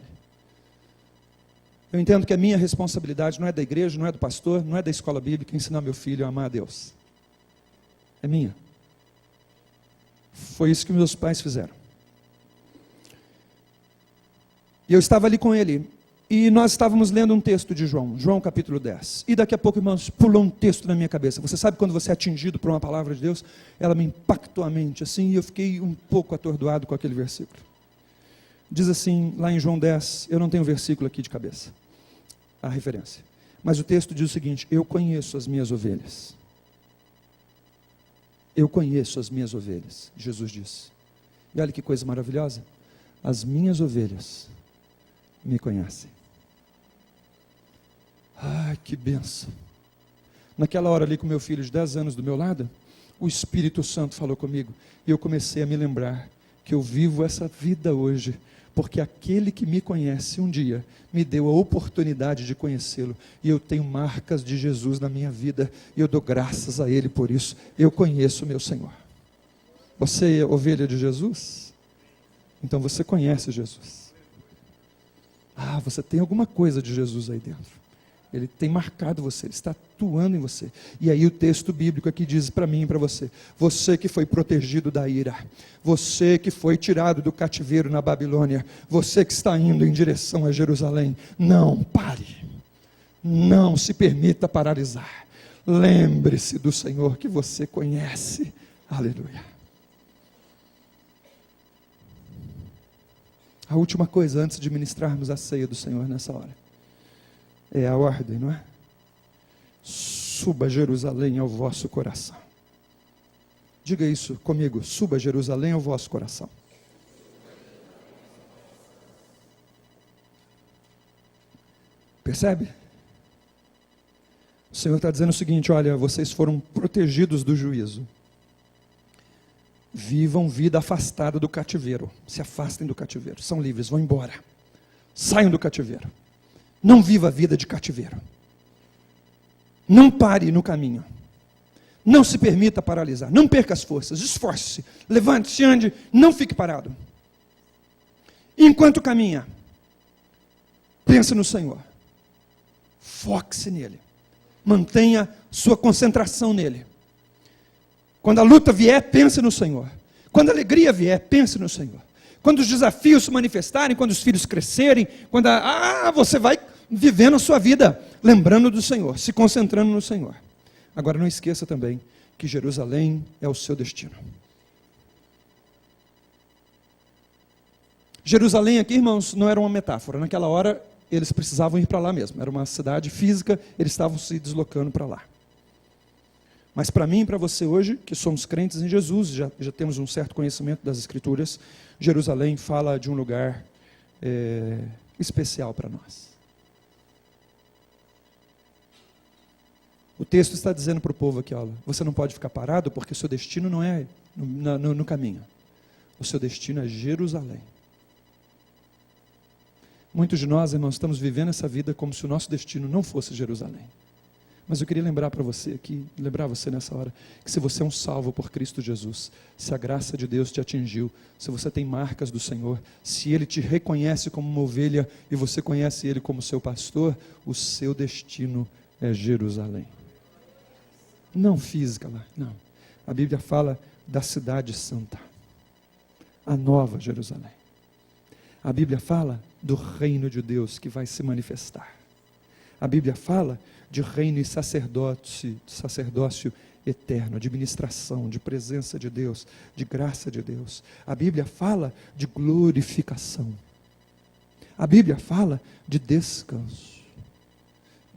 S1: Eu entendo que a minha responsabilidade não é da igreja, não é do pastor, não é da escola bíblica ensinar meu filho a amar a Deus. É minha. Foi isso que meus pais fizeram. E eu estava ali com ele. E nós estávamos lendo um texto de João, João capítulo 10. E daqui a pouco, irmãos, pulou um texto na minha cabeça. Você sabe quando você é atingido por uma palavra de Deus? Ela me impactou a mente, assim, e eu fiquei um pouco atordoado com aquele versículo. Diz assim, lá em João 10, eu não tenho o versículo aqui de cabeça, a referência. Mas o texto diz o seguinte: eu conheço as minhas ovelhas. Eu conheço as minhas ovelhas, Jesus disse. E olha que coisa maravilhosa. As minhas ovelhas me conhecem. Ai, que bênção. Naquela hora ali com meu filho de 10 anos do meu lado, o Espírito Santo falou comigo, e eu comecei a me lembrar que eu vivo essa vida hoje, porque aquele que me conhece um dia, me deu a oportunidade de conhecê-lo, e eu tenho marcas de Jesus na minha vida, e eu dou graças a Ele por isso. Eu conheço o meu Senhor. Você é ovelha de Jesus? Então você conhece Jesus. Ah, você tem alguma coisa de Jesus aí dentro. Ele tem marcado você, Ele está atuando em você. E aí o texto bíblico aqui diz para mim e para você: você que foi protegido da ira, você que foi tirado do cativeiro na Babilônia, você que está indo em direção a Jerusalém, não pare, não se permita paralisar. Lembre-se do Senhor que você conhece. Aleluia. A última coisa antes de ministrarmos a ceia do Senhor nessa hora é a ordem, não é? Suba Jerusalém ao vosso coração. Diga isso comigo: suba Jerusalém ao vosso coração. Percebe? O Senhor está dizendo o seguinte: olha, vocês foram protegidos do juízo.
S2: Vivam vida afastada do cativeiro. Se afastem do cativeiro. São livres, vão embora. Saiam do cativeiro. Não viva a vida de cativeiro. Não pare no caminho. Não se permita paralisar. Não perca as forças. Esforce-se. Levante-se, ande. Não fique parado. Enquanto caminha, pense no Senhor. Foque-se nele. Mantenha sua concentração nele. Quando a luta vier, pense no Senhor. Quando a alegria vier, pense no Senhor. Quando os desafios se manifestarem, quando os filhos crescerem, você vai vivendo a sua vida, lembrando do Senhor, se concentrando no Senhor. Agora não esqueça também que Jerusalém é o seu destino. Jerusalém aqui, irmãos, não era uma metáfora. Naquela hora, eles precisavam ir para lá mesmo. Era uma cidade física, eles estavam se deslocando para lá. Mas para mim e para você hoje, que somos crentes em Jesus, já temos um certo conhecimento das Escrituras, Jerusalém fala de um lugar especial para nós. O texto está dizendo para o povo aqui, olha, você não pode ficar parado porque o seu destino não é no caminho. O seu destino é Jerusalém. Muitos de nós, irmãos, estamos vivendo essa vida como se o nosso destino não fosse Jerusalém. Mas eu queria lembrar para você aqui, lembrar você nessa hora, que se você é um salvo por Cristo Jesus, se a graça de Deus te atingiu, se você tem marcas do Senhor, se Ele te reconhece como uma ovelha e você conhece Ele como seu pastor, o seu destino é Jerusalém. Não física lá, não. A Bíblia fala da cidade santa, a nova Jerusalém. A Bíblia fala do reino de Deus que vai se manifestar. A Bíblia fala de reino e sacerdócio eterno, de ministração, de presença de Deus, de graça de Deus. A Bíblia fala de glorificação. A Bíblia fala de descanso.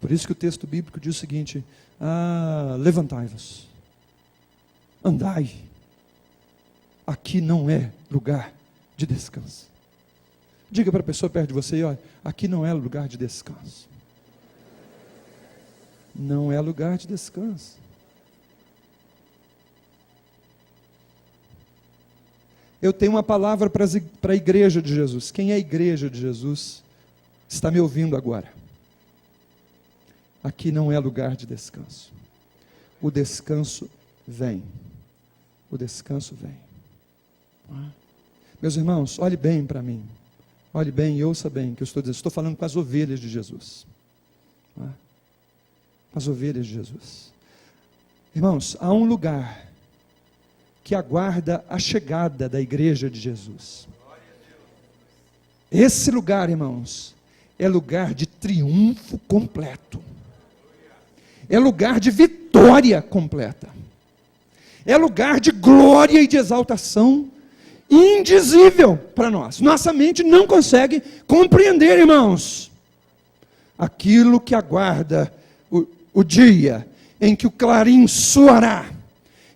S2: Por isso que o texto bíblico diz o seguinte: levantai-vos, andai, aqui não é lugar de descanso. Diga para a pessoa perto de você, olha, aqui não é lugar de descanso. Não é lugar de descanso. Eu tenho uma palavra para a igreja de Jesus. Quem é a igreja de Jesus está me ouvindo agora. Aqui não é lugar de descanso. O descanso vem. O descanso vem. Meus irmãos, olhe bem para mim. Olhe bem e ouça bem o que eu estou dizendo. Estou falando com as ovelhas de Jesus. As ovelhas de Jesus. Irmãos, há um lugar que aguarda a chegada da igreja de Jesus. Esse lugar, irmãos, é lugar de triunfo completo. É lugar de vitória completa. É lugar de glória e de exaltação indizível para nós. Nossa mente não consegue compreender, irmãos, aquilo que aguarda o dia em que o clarim soará,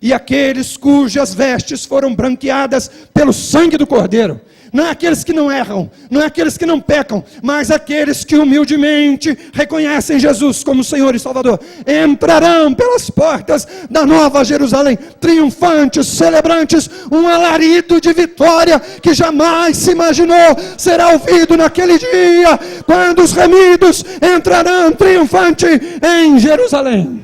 S2: e aqueles cujas vestes foram branqueadas pelo sangue do Cordeiro, não é aqueles que não erram, não é aqueles que não pecam, mas aqueles que humildemente reconhecem Jesus como Senhor e Salvador, entrarão pelas portas da Nova Jerusalém, triunfantes, celebrantes, um alarido de vitória que jamais se imaginou será ouvido naquele dia, quando os remidos entrarão triunfante em Jerusalém.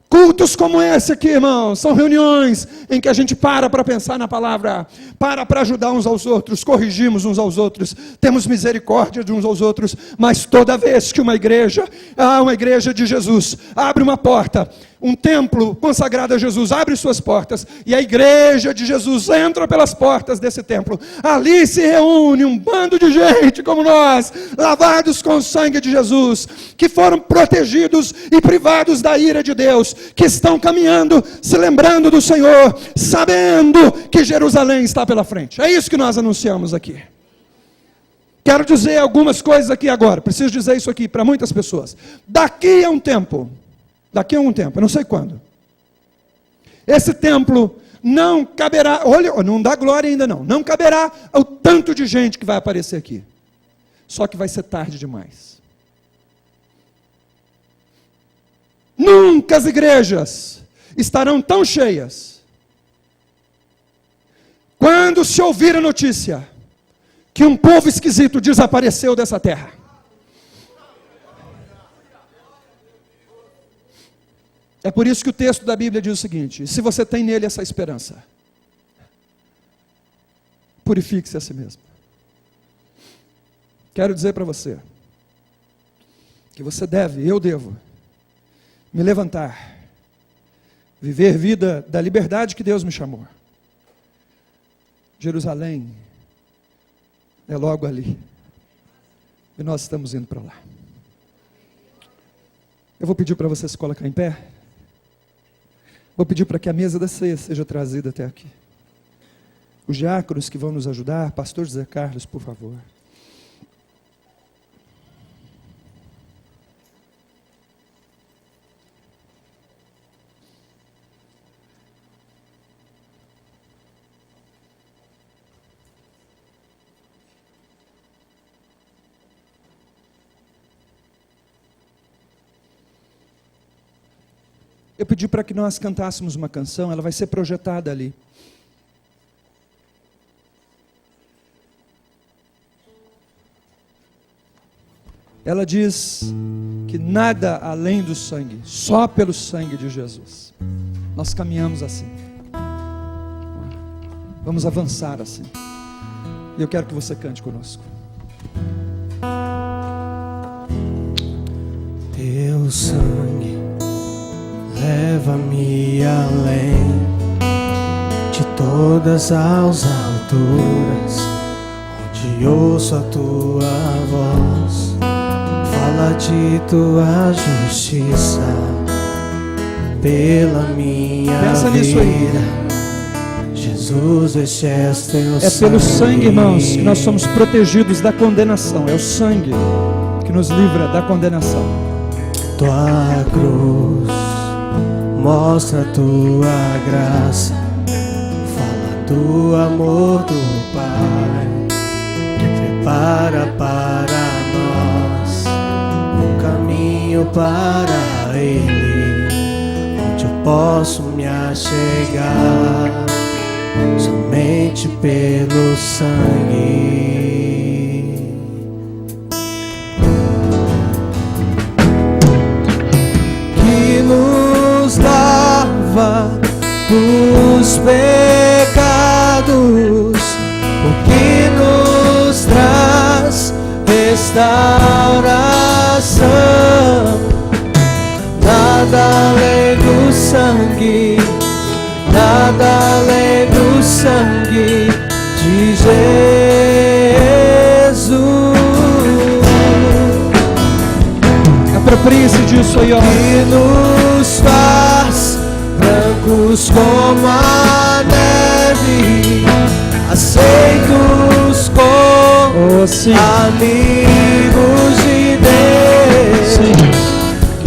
S2: Cultos como esse aqui, irmãos, são reuniões em que a gente para pensar na palavra, para ajudar uns aos outros, corrigimos uns aos outros, temos misericórdia de uns aos outros, mas toda vez que uma igreja de Jesus, abre uma porta, um templo consagrado a Jesus, abre suas portas, e a igreja de Jesus entra pelas portas desse templo, ali se reúne um bando de gente como nós, lavados com o sangue de Jesus, que foram protegidos e privados da ira de Deus, que estão caminhando, se lembrando do Senhor, sabendo que Jerusalém está pela frente. É isso que nós anunciamos aqui. Quero dizer algumas coisas aqui agora, preciso dizer isso aqui para muitas pessoas. Daqui a um tempo, eu não sei quando, esse templo não caberá, olha, não dá glória ainda não caberá ao tanto de gente que vai aparecer aqui. Só que vai ser tarde demais. Nunca as igrejas estarão tão cheias quando se ouvir a notícia que um povo esquisito desapareceu dessa terra. É por isso que o texto da Bíblia diz o seguinte: se você tem nele essa esperança, purifique-se a si mesmo. Quero dizer para você que você deve, eu devo, me levantar, viver vida da liberdade que Deus me chamou. Jerusalém é logo ali, e nós estamos indo para lá. Eu vou pedir para você se colocar em pé. Vou pedir para que a mesa da ceia seja trazida até aqui. Os diáconos que vão nos ajudar, pastor José Carlos, por favor. Eu pedi para que nós cantássemos uma canção, ela vai ser projetada ali. Ela diz que nada além do sangue, só pelo sangue de Jesus. Nós caminhamos assim. Vamos avançar assim. E eu quero que você cante conosco.
S3: Teu sangue leva-me além de todas as alturas, onde ouço a tua voz, fala de tua justiça pela minha
S2: Pensa
S3: vida.
S2: nisso aí.
S3: Jesus, este é teu sangue.
S2: É pelo sangue, irmãos, que nós somos protegidos da condenação. É o sangue que nos livra da condenação.
S3: Tua cruz mostra a tua graça, fala do amor do Pai, que prepara para nós um caminho para Ele, onde eu posso me achegar somente pelo sangue. Nos lava dos pecados, o que nos traz restauração. Nada além do sangue, nada além do sangue de Jesus.
S2: Aproprie-se disso aí, ó.
S3: Que nos faz brancos como a neve, aceitos como
S2: sim.
S3: amigos de Deus.
S2: Sim.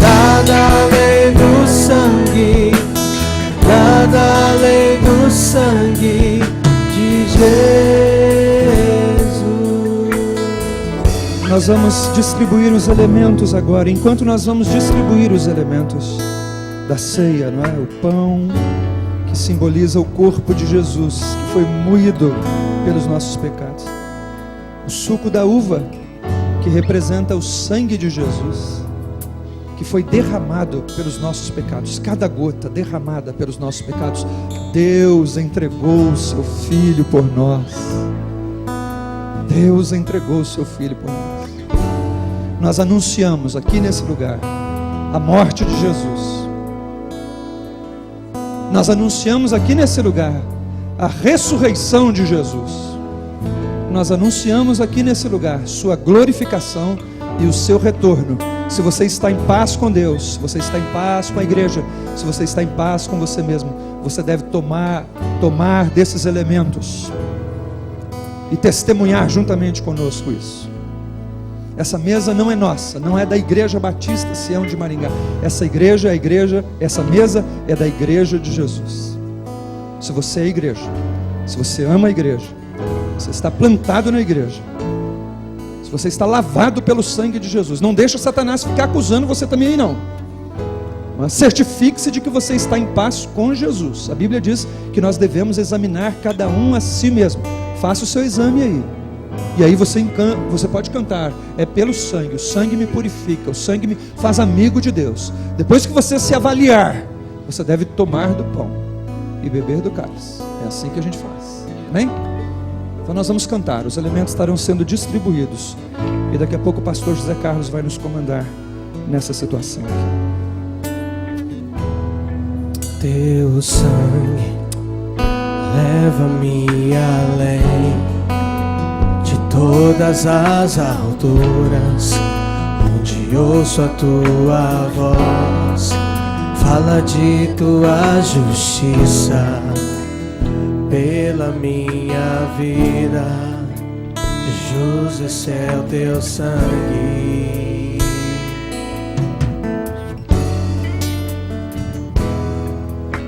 S3: Nada além do sangue, nada além do sangue de Jesus.
S2: Nós vamos distribuir os elementos agora. Enquanto nós vamos distribuir os elementos da ceia, não é? O pão que simboliza o corpo de Jesus, que foi moído pelos nossos pecados. O suco da uva, que representa o sangue de Jesus, que foi derramado pelos nossos pecados. Cada gota derramada pelos nossos pecados. Deus entregou o seu Filho por nós. Deus entregou o seu Filho por nós. Nós anunciamos aqui nesse lugar a morte de Jesus. Nós anunciamos aqui nesse lugar a ressurreição de Jesus. Nós anunciamos aqui nesse lugar sua glorificação e o seu retorno. Se você está em paz com Deus, se você está em paz com a igreja, se você está em paz com você mesmo, você deve tomar desses elementos e testemunhar juntamente conosco isso. Essa mesa não é nossa, não é da Igreja Batista Sião de Maringá. Essa mesa é da igreja de Jesus. Se você é a igreja, se você ama a igreja, você está plantado na igreja, Se você está lavado pelo sangue de Jesus, não deixa Satanás ficar acusando você também aí não. Mas certifique-se de que você está em paz com Jesus. A Bíblia diz que nós devemos examinar cada um a si mesmo. Faça o seu exame aí. E aí você pode cantar, é pelo sangue, o sangue me purifica, o sangue me faz amigo de Deus. Depois que você se avaliar, você deve tomar do pão e beber do cálice. É assim que a gente faz. Amém? Então nós vamos cantar, os elementos estarão sendo distribuídos. E daqui a pouco o pastor José Carlos vai nos comandar nessa situação aqui.
S3: Teu sangue leva-me além de todas as alturas, onde ouço a tua voz, fala de tua justiça pela minha vida. Jesus, esse é o teu sangue.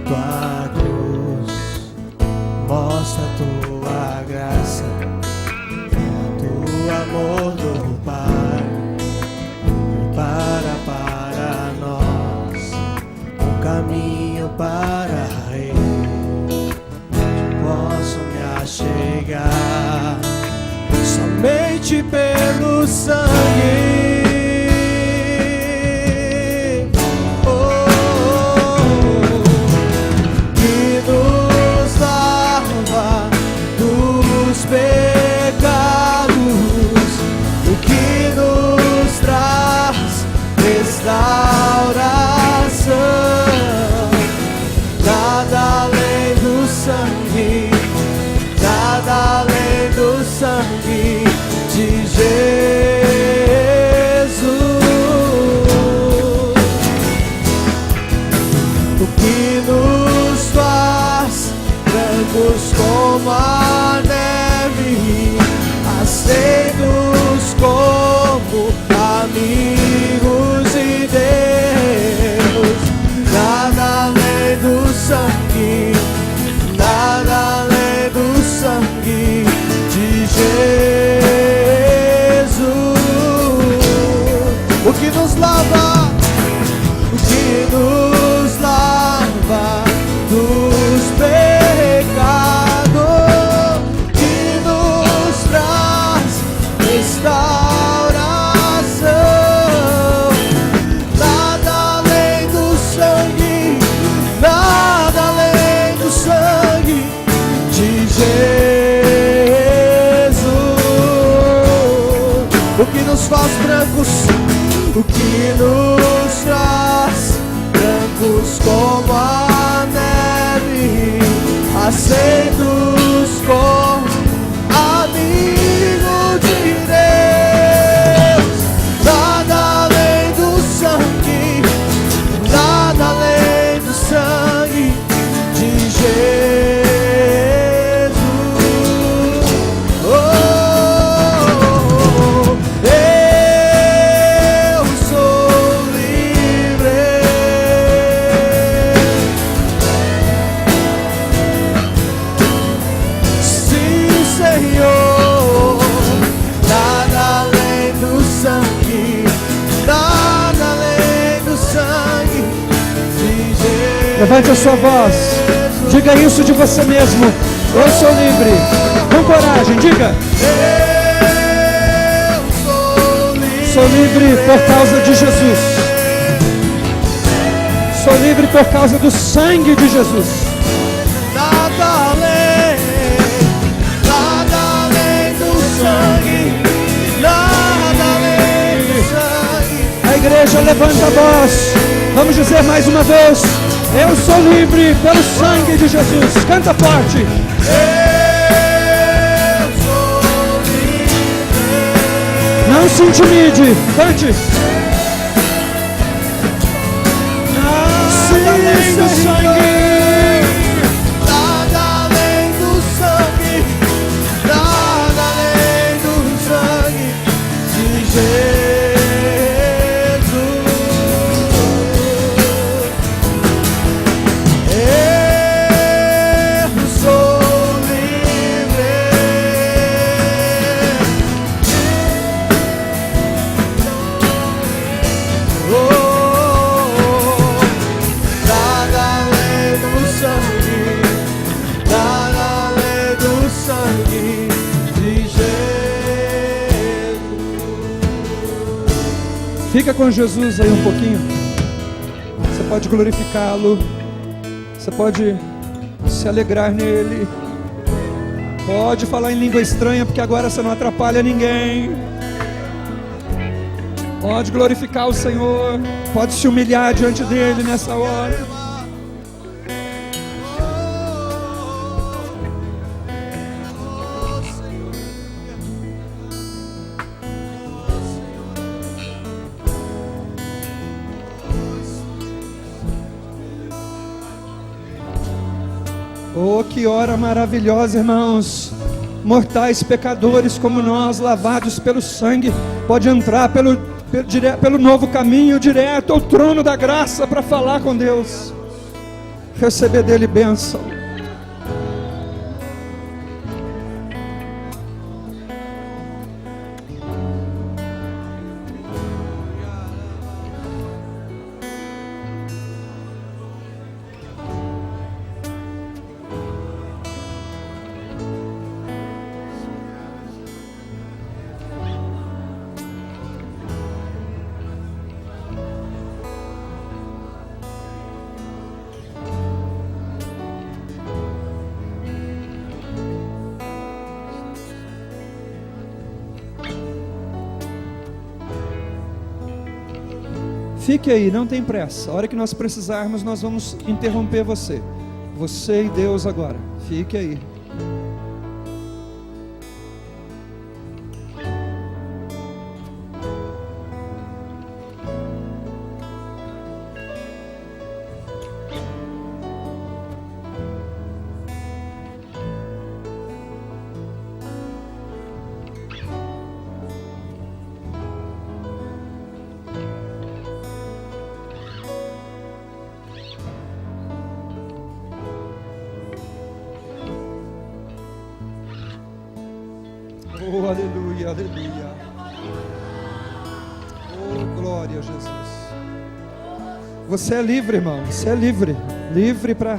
S3: Tua cruz mostra tua graça, teu amor do Pai para nós um caminho para Ele. Posso me achegar somente pelo sangue. Restauração, nada além do sangue, nada além do sangue de Jesus. O que nos faz brancos como a neve, aceitos como amigos de Deus, nada além do sangue, nada além do sangue de Jesus. O que nos lava, o que nos lava dos pecados, que nos traz restauração. O que nos faz brancos, o que nos traz brancos como a neve, aceitos como amigo de Deus, nada além do sangue, nada além do sangue de Jesus.
S2: Levante a sua voz, diga isso de você mesmo. Eu sou livre. Com coragem, diga. Sou livre por causa de Jesus. Sou livre por causa do sangue de Jesus.
S3: Nada além do sangue, nada além do sangue.
S2: A igreja levanta a voz. Vamos dizer mais uma vez. Eu sou livre pelo sangue de Jesus. Canta forte.
S3: Eu sou livre.
S2: Não se intimide. Cante. Nada além do sangue.
S3: Nada além do sangue. Nada além do sangue de Jesus.
S2: Fica com Jesus aí um pouquinho. Você pode glorificá-lo. Você pode se alegrar nele. Pode falar em língua estranha, porque agora você não atrapalha ninguém. Pode glorificar o Senhor. Pode se humilhar diante dele nessa hora. Oh, que hora maravilhosa, irmãos. Mortais pecadores como nós, lavados pelo sangue, pode entrar pelo novo caminho direto ao trono da graça para falar com Deus, receber dele bênção. Fique aí, não tem pressa. A hora que nós precisarmos, nós vamos interromper você. Você e Deus agora. Fique aí. Oh, aleluia, aleluia. Oh, glória a Jesus. Você é livre, irmão. Você é livre. Livre para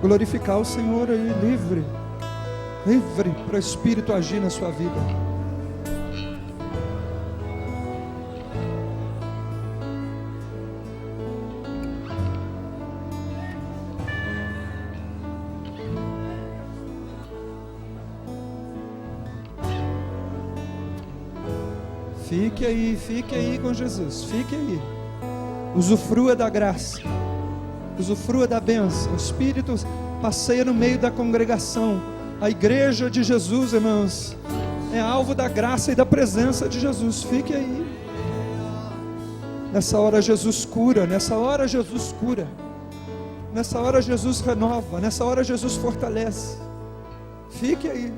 S2: glorificar o Senhor aí. Livre. Livre para o Espírito agir na sua vida. Fique aí com Jesus, fique aí. Usufrua da graça, usufrua da bênção. O Espírito passeia no meio da congregação. A igreja de Jesus, irmãos, é alvo da graça e da presença de Jesus. Fique aí. Nessa hora Jesus cura, nessa hora Jesus cura, nessa hora Jesus renova, nessa hora Jesus fortalece. Fique aí.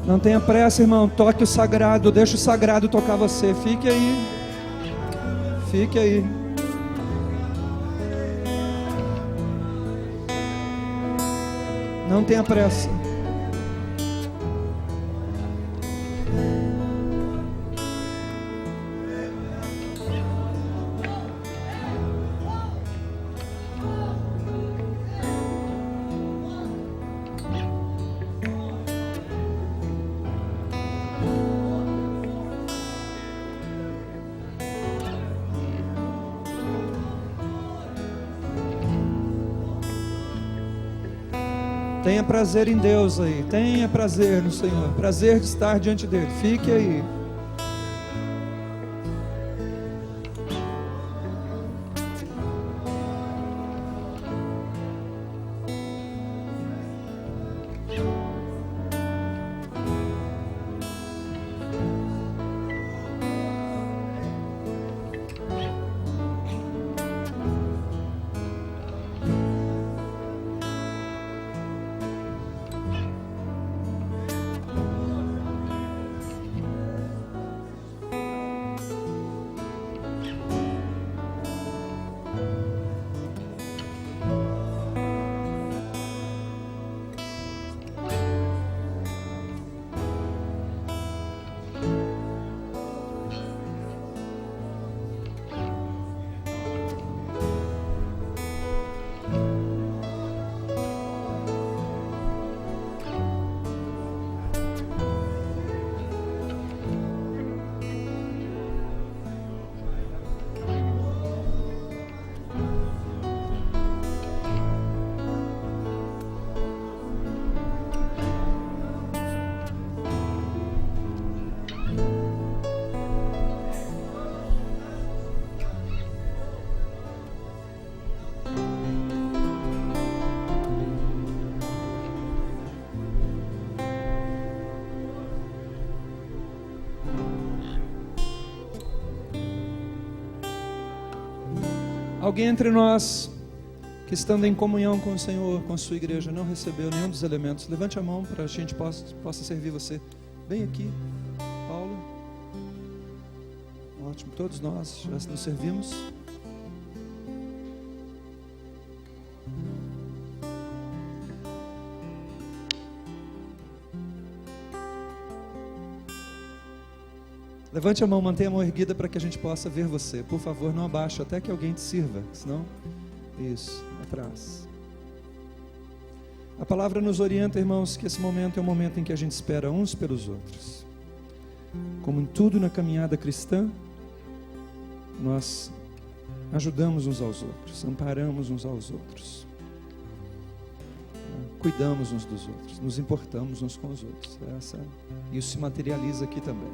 S2: Não tenha pressa, irmão. Toque o sagrado. Deixa o sagrado tocar você. Fique aí. Fique aí. Não tenha pressa. Tenha prazer em Deus aí. Tenha prazer no Senhor. Prazer de estar diante dele. Fique aí. Alguém entre nós que estando em comunhão com o Senhor, com a sua igreja, não recebeu nenhum dos elementos, levante a mão para a gente possa servir você. Bem aqui, Paulo. Ótimo, todos nós já nos servimos. Levante a mão, mantenha a mão erguida para que a gente possa ver você. Por favor, não abaixe até que alguém te sirva, senão... Isso, atrás. A palavra nos orienta, irmãos, que esse momento é um momento em que a gente espera uns pelos outros. Como em tudo na caminhada cristã, nós ajudamos uns aos outros, amparamos uns aos outros, cuidamos uns dos outros, nos importamos uns com os outros. Isso se materializa aqui também.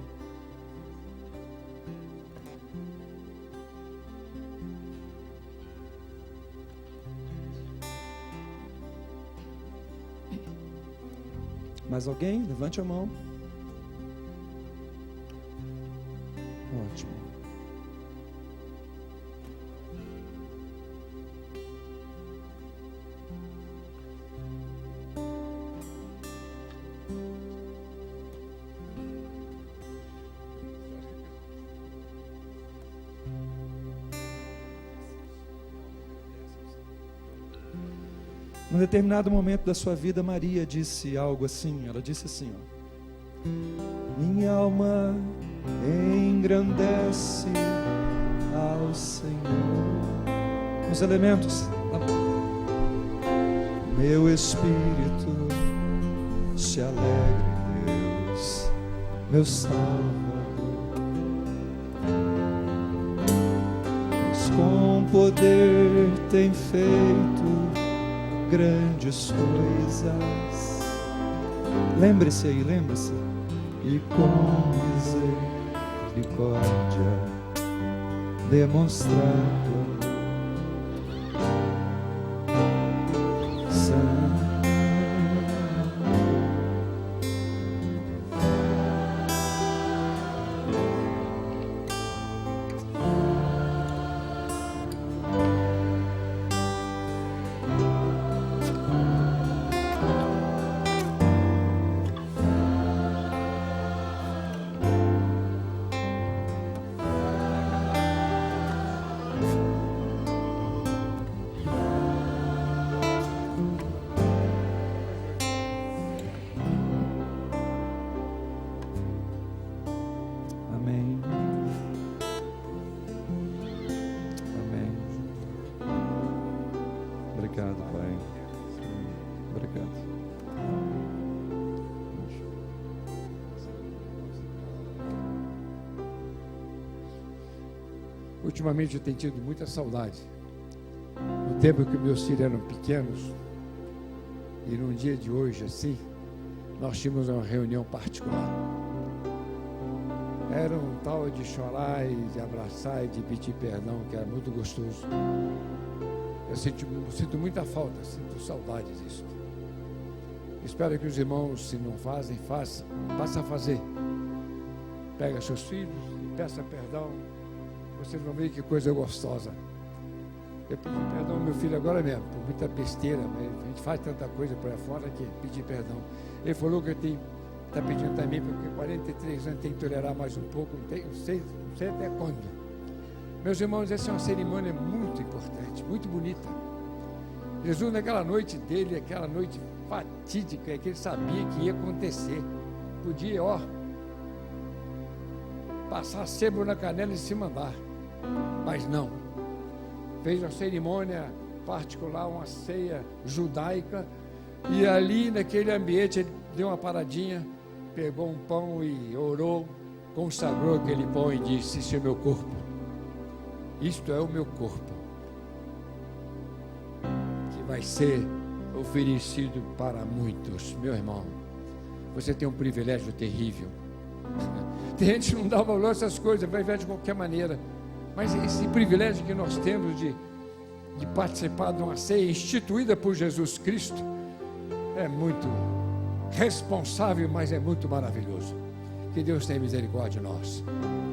S2: Mais alguém? Levante a mão. Ótimo. Num determinado momento da sua vida, Maria disse algo assim. Ela disse assim, ó: minha alma engrandece ao Senhor. Os elementos. Meu espírito se alegra em Deus, meu Salvador. Pois com poder tem feito grandes coisas. Lembre-se aí, lembre-se. E com misericórdia demonstrado
S4: Ultimamente eu tenho tido muita saudade. No tempo que meus filhos eram pequenos, E num dia de hoje, assim, nós tínhamos uma reunião particular. Era um tal de chorar e de abraçar e de pedir perdão, que era muito gostoso. Eu sinto muita falta, sinto saudade disso. Espero que os irmãos, se não fazem, façam. Passa a fazer. Pega seus filhos e peça perdão. Vocês vão ver que coisa gostosa. Eu pedi perdão ao meu filho agora mesmo, por muita besteira, mas a gente faz tanta coisa por aí fora que pedir perdão. Ele falou que eu tenho, está pedindo também, porque 43 anos tem que tolerar mais um pouco, não sei até quando. Meus irmãos, essa é uma cerimônia muito importante, muito bonita. Jesus, naquela noite dele, aquela noite fatídica, que ele sabia que ia acontecer, podia, passar sebo na canela e se mandar, mas não. Fez uma cerimônia particular, uma ceia judaica, e ali naquele ambiente ele deu uma paradinha, pegou um pão e orou, consagrou aquele pão e disse: "Isso é meu corpo, isto é o meu corpo, que vai ser oferecido para muitos." Meu irmão, você tem um privilégio terrível. Tem gente que não dá valor a essas coisas, vai ver de qualquer maneira. Mas esse privilégio que nós temos de participar de uma ceia instituída por Jesus Cristo é muito responsável, mas é muito maravilhoso. Que Deus tenha misericórdia de nós.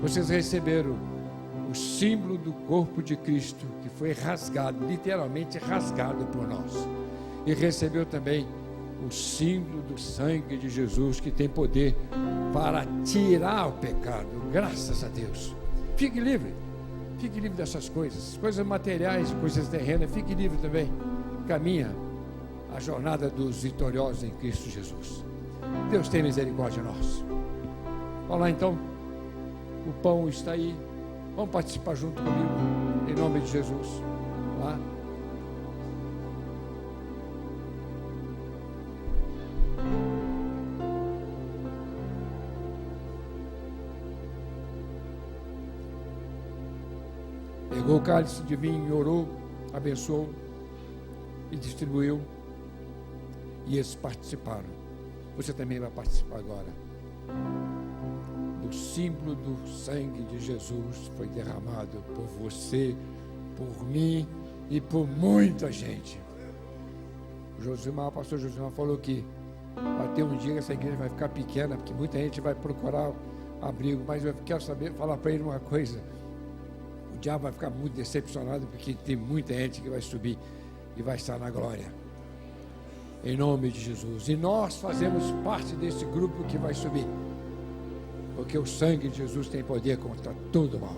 S4: Vocês receberam o símbolo do corpo de Cristo, que foi rasgado, literalmente rasgado por nós. E recebeu também o símbolo do sangue de Jesus, que tem poder para tirar o pecado. Graças a Deus. Fique livre dessas coisas materiais, coisas terrenas. Fique livre também. Caminha a jornada dos vitoriosos em Cristo Jesus. Deus tem misericórdia de nós. Vamos lá então. O pão está aí. Vamos participar junto comigo, em nome de Jesus. Vamos lá. Pegou o cálice de vinho, orou, abençoou e distribuiu. E eles participaram. Você também vai participar agora. Do símbolo do sangue de Jesus foi derramado por você, por mim e por muita gente. O pastor Josimar falou que vai ter um dia que essa igreja vai ficar pequena, porque muita gente vai procurar abrigo. Mas eu quero falar para ele uma coisa. O diabo vai ficar muito decepcionado, porque tem muita gente que vai subir e vai estar na glória. Em nome de Jesus. E nós fazemos parte desse grupo que vai subir, porque o sangue de Jesus tem poder contra todo mal.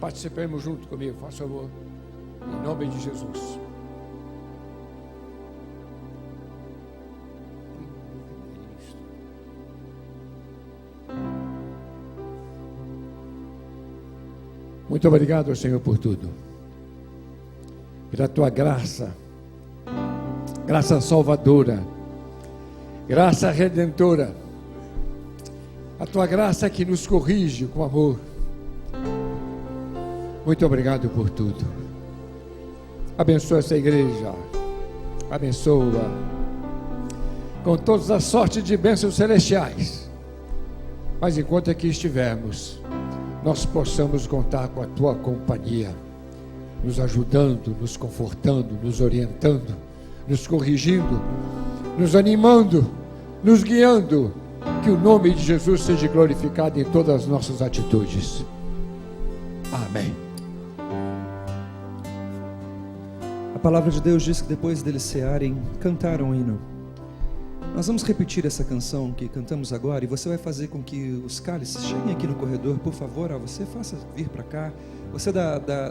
S4: Participemos junto comigo, faça favor. Em nome de Jesus. Muito obrigado, Senhor, por tudo. Pela tua graça, graça salvadora, graça redentora, a tua graça que nos corrige com amor. Muito obrigado por tudo. Abençoa essa igreja, abençoa com todas as sortes de bênçãos celestiais. Mas enquanto aqui estivermos, nós possamos contar com a tua companhia, nos ajudando, nos confortando, nos orientando, nos corrigindo, nos animando, nos guiando. Que o nome de Jesus seja glorificado em todas as nossas atitudes. Amém.
S1: A palavra de Deus diz que depois deles cearem, cantaram um hino. Nós vamos repetir essa canção que cantamos agora, e você vai fazer com que os cálices cheguem aqui no corredor, por favor. Você faça vir para cá. Você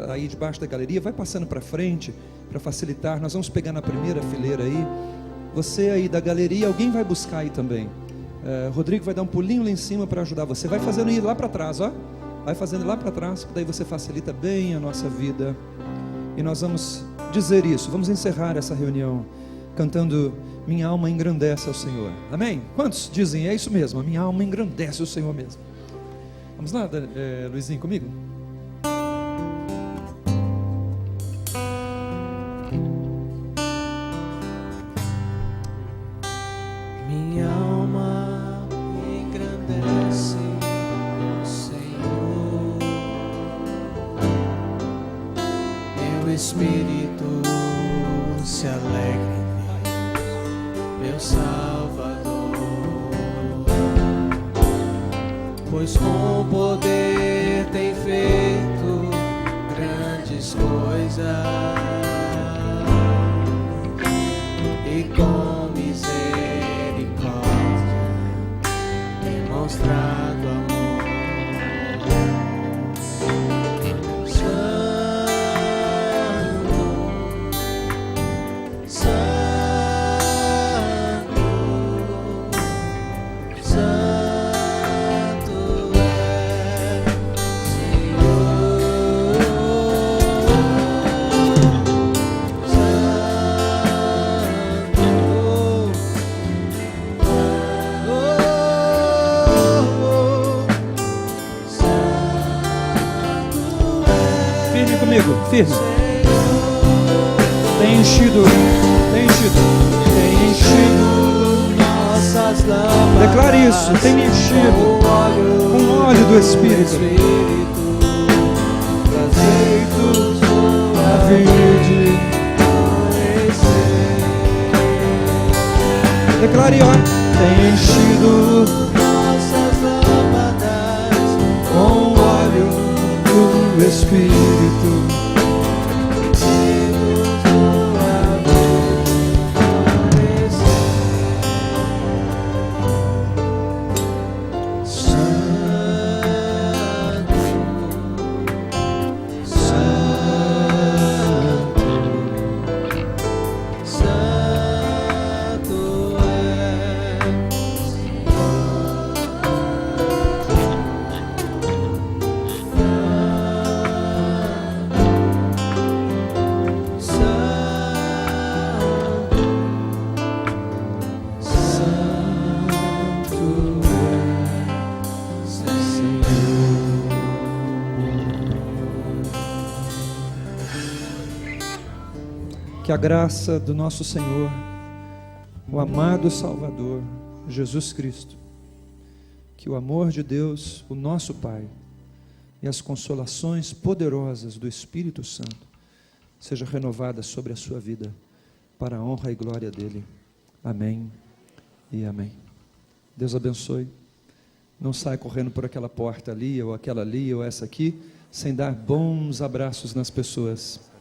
S1: aí debaixo da galeria, vai passando para frente para facilitar. Nós vamos pegar na primeira fileira aí. Você aí da galeria, alguém vai buscar aí também. Rodrigo vai dar um pulinho lá em cima para ajudar você. Vai fazendo ir lá para trás, ó. Vai fazendo lá para trás, porque daí você facilita bem a nossa vida. E nós vamos dizer isso. Vamos encerrar essa reunião cantando: minha alma engrandece ao Senhor. Amém? Quantos dizem? É isso mesmo, a minha alma engrandece o Senhor mesmo. Vamos lá, Luizinho, comigo?
S3: Espírito se alegre em mim, meu Salvador, pois com poder tem feito grandes coisas e com misericórdia demonstrado amor.
S2: Firme comigo, firme. Tem enchido.
S3: Nossas lâmpadas.
S2: Declare isso, tem me enchido com óleo do Espírito.
S3: Azeitos
S2: A verde. Declare, ó, tem enchido
S3: nossas lâmpadas
S2: com óleo do Espírito. Que a graça do nosso Senhor, o amado Salvador, Jesus Cristo, que o amor de Deus, o nosso Pai, e as consolações poderosas do Espírito Santo, seja renovada sobre a sua vida, para a honra e glória dele. Amém e amém. Deus abençoe. Não saia correndo por aquela porta ali, ou aquela ali, ou essa aqui, sem dar bons abraços nas pessoas.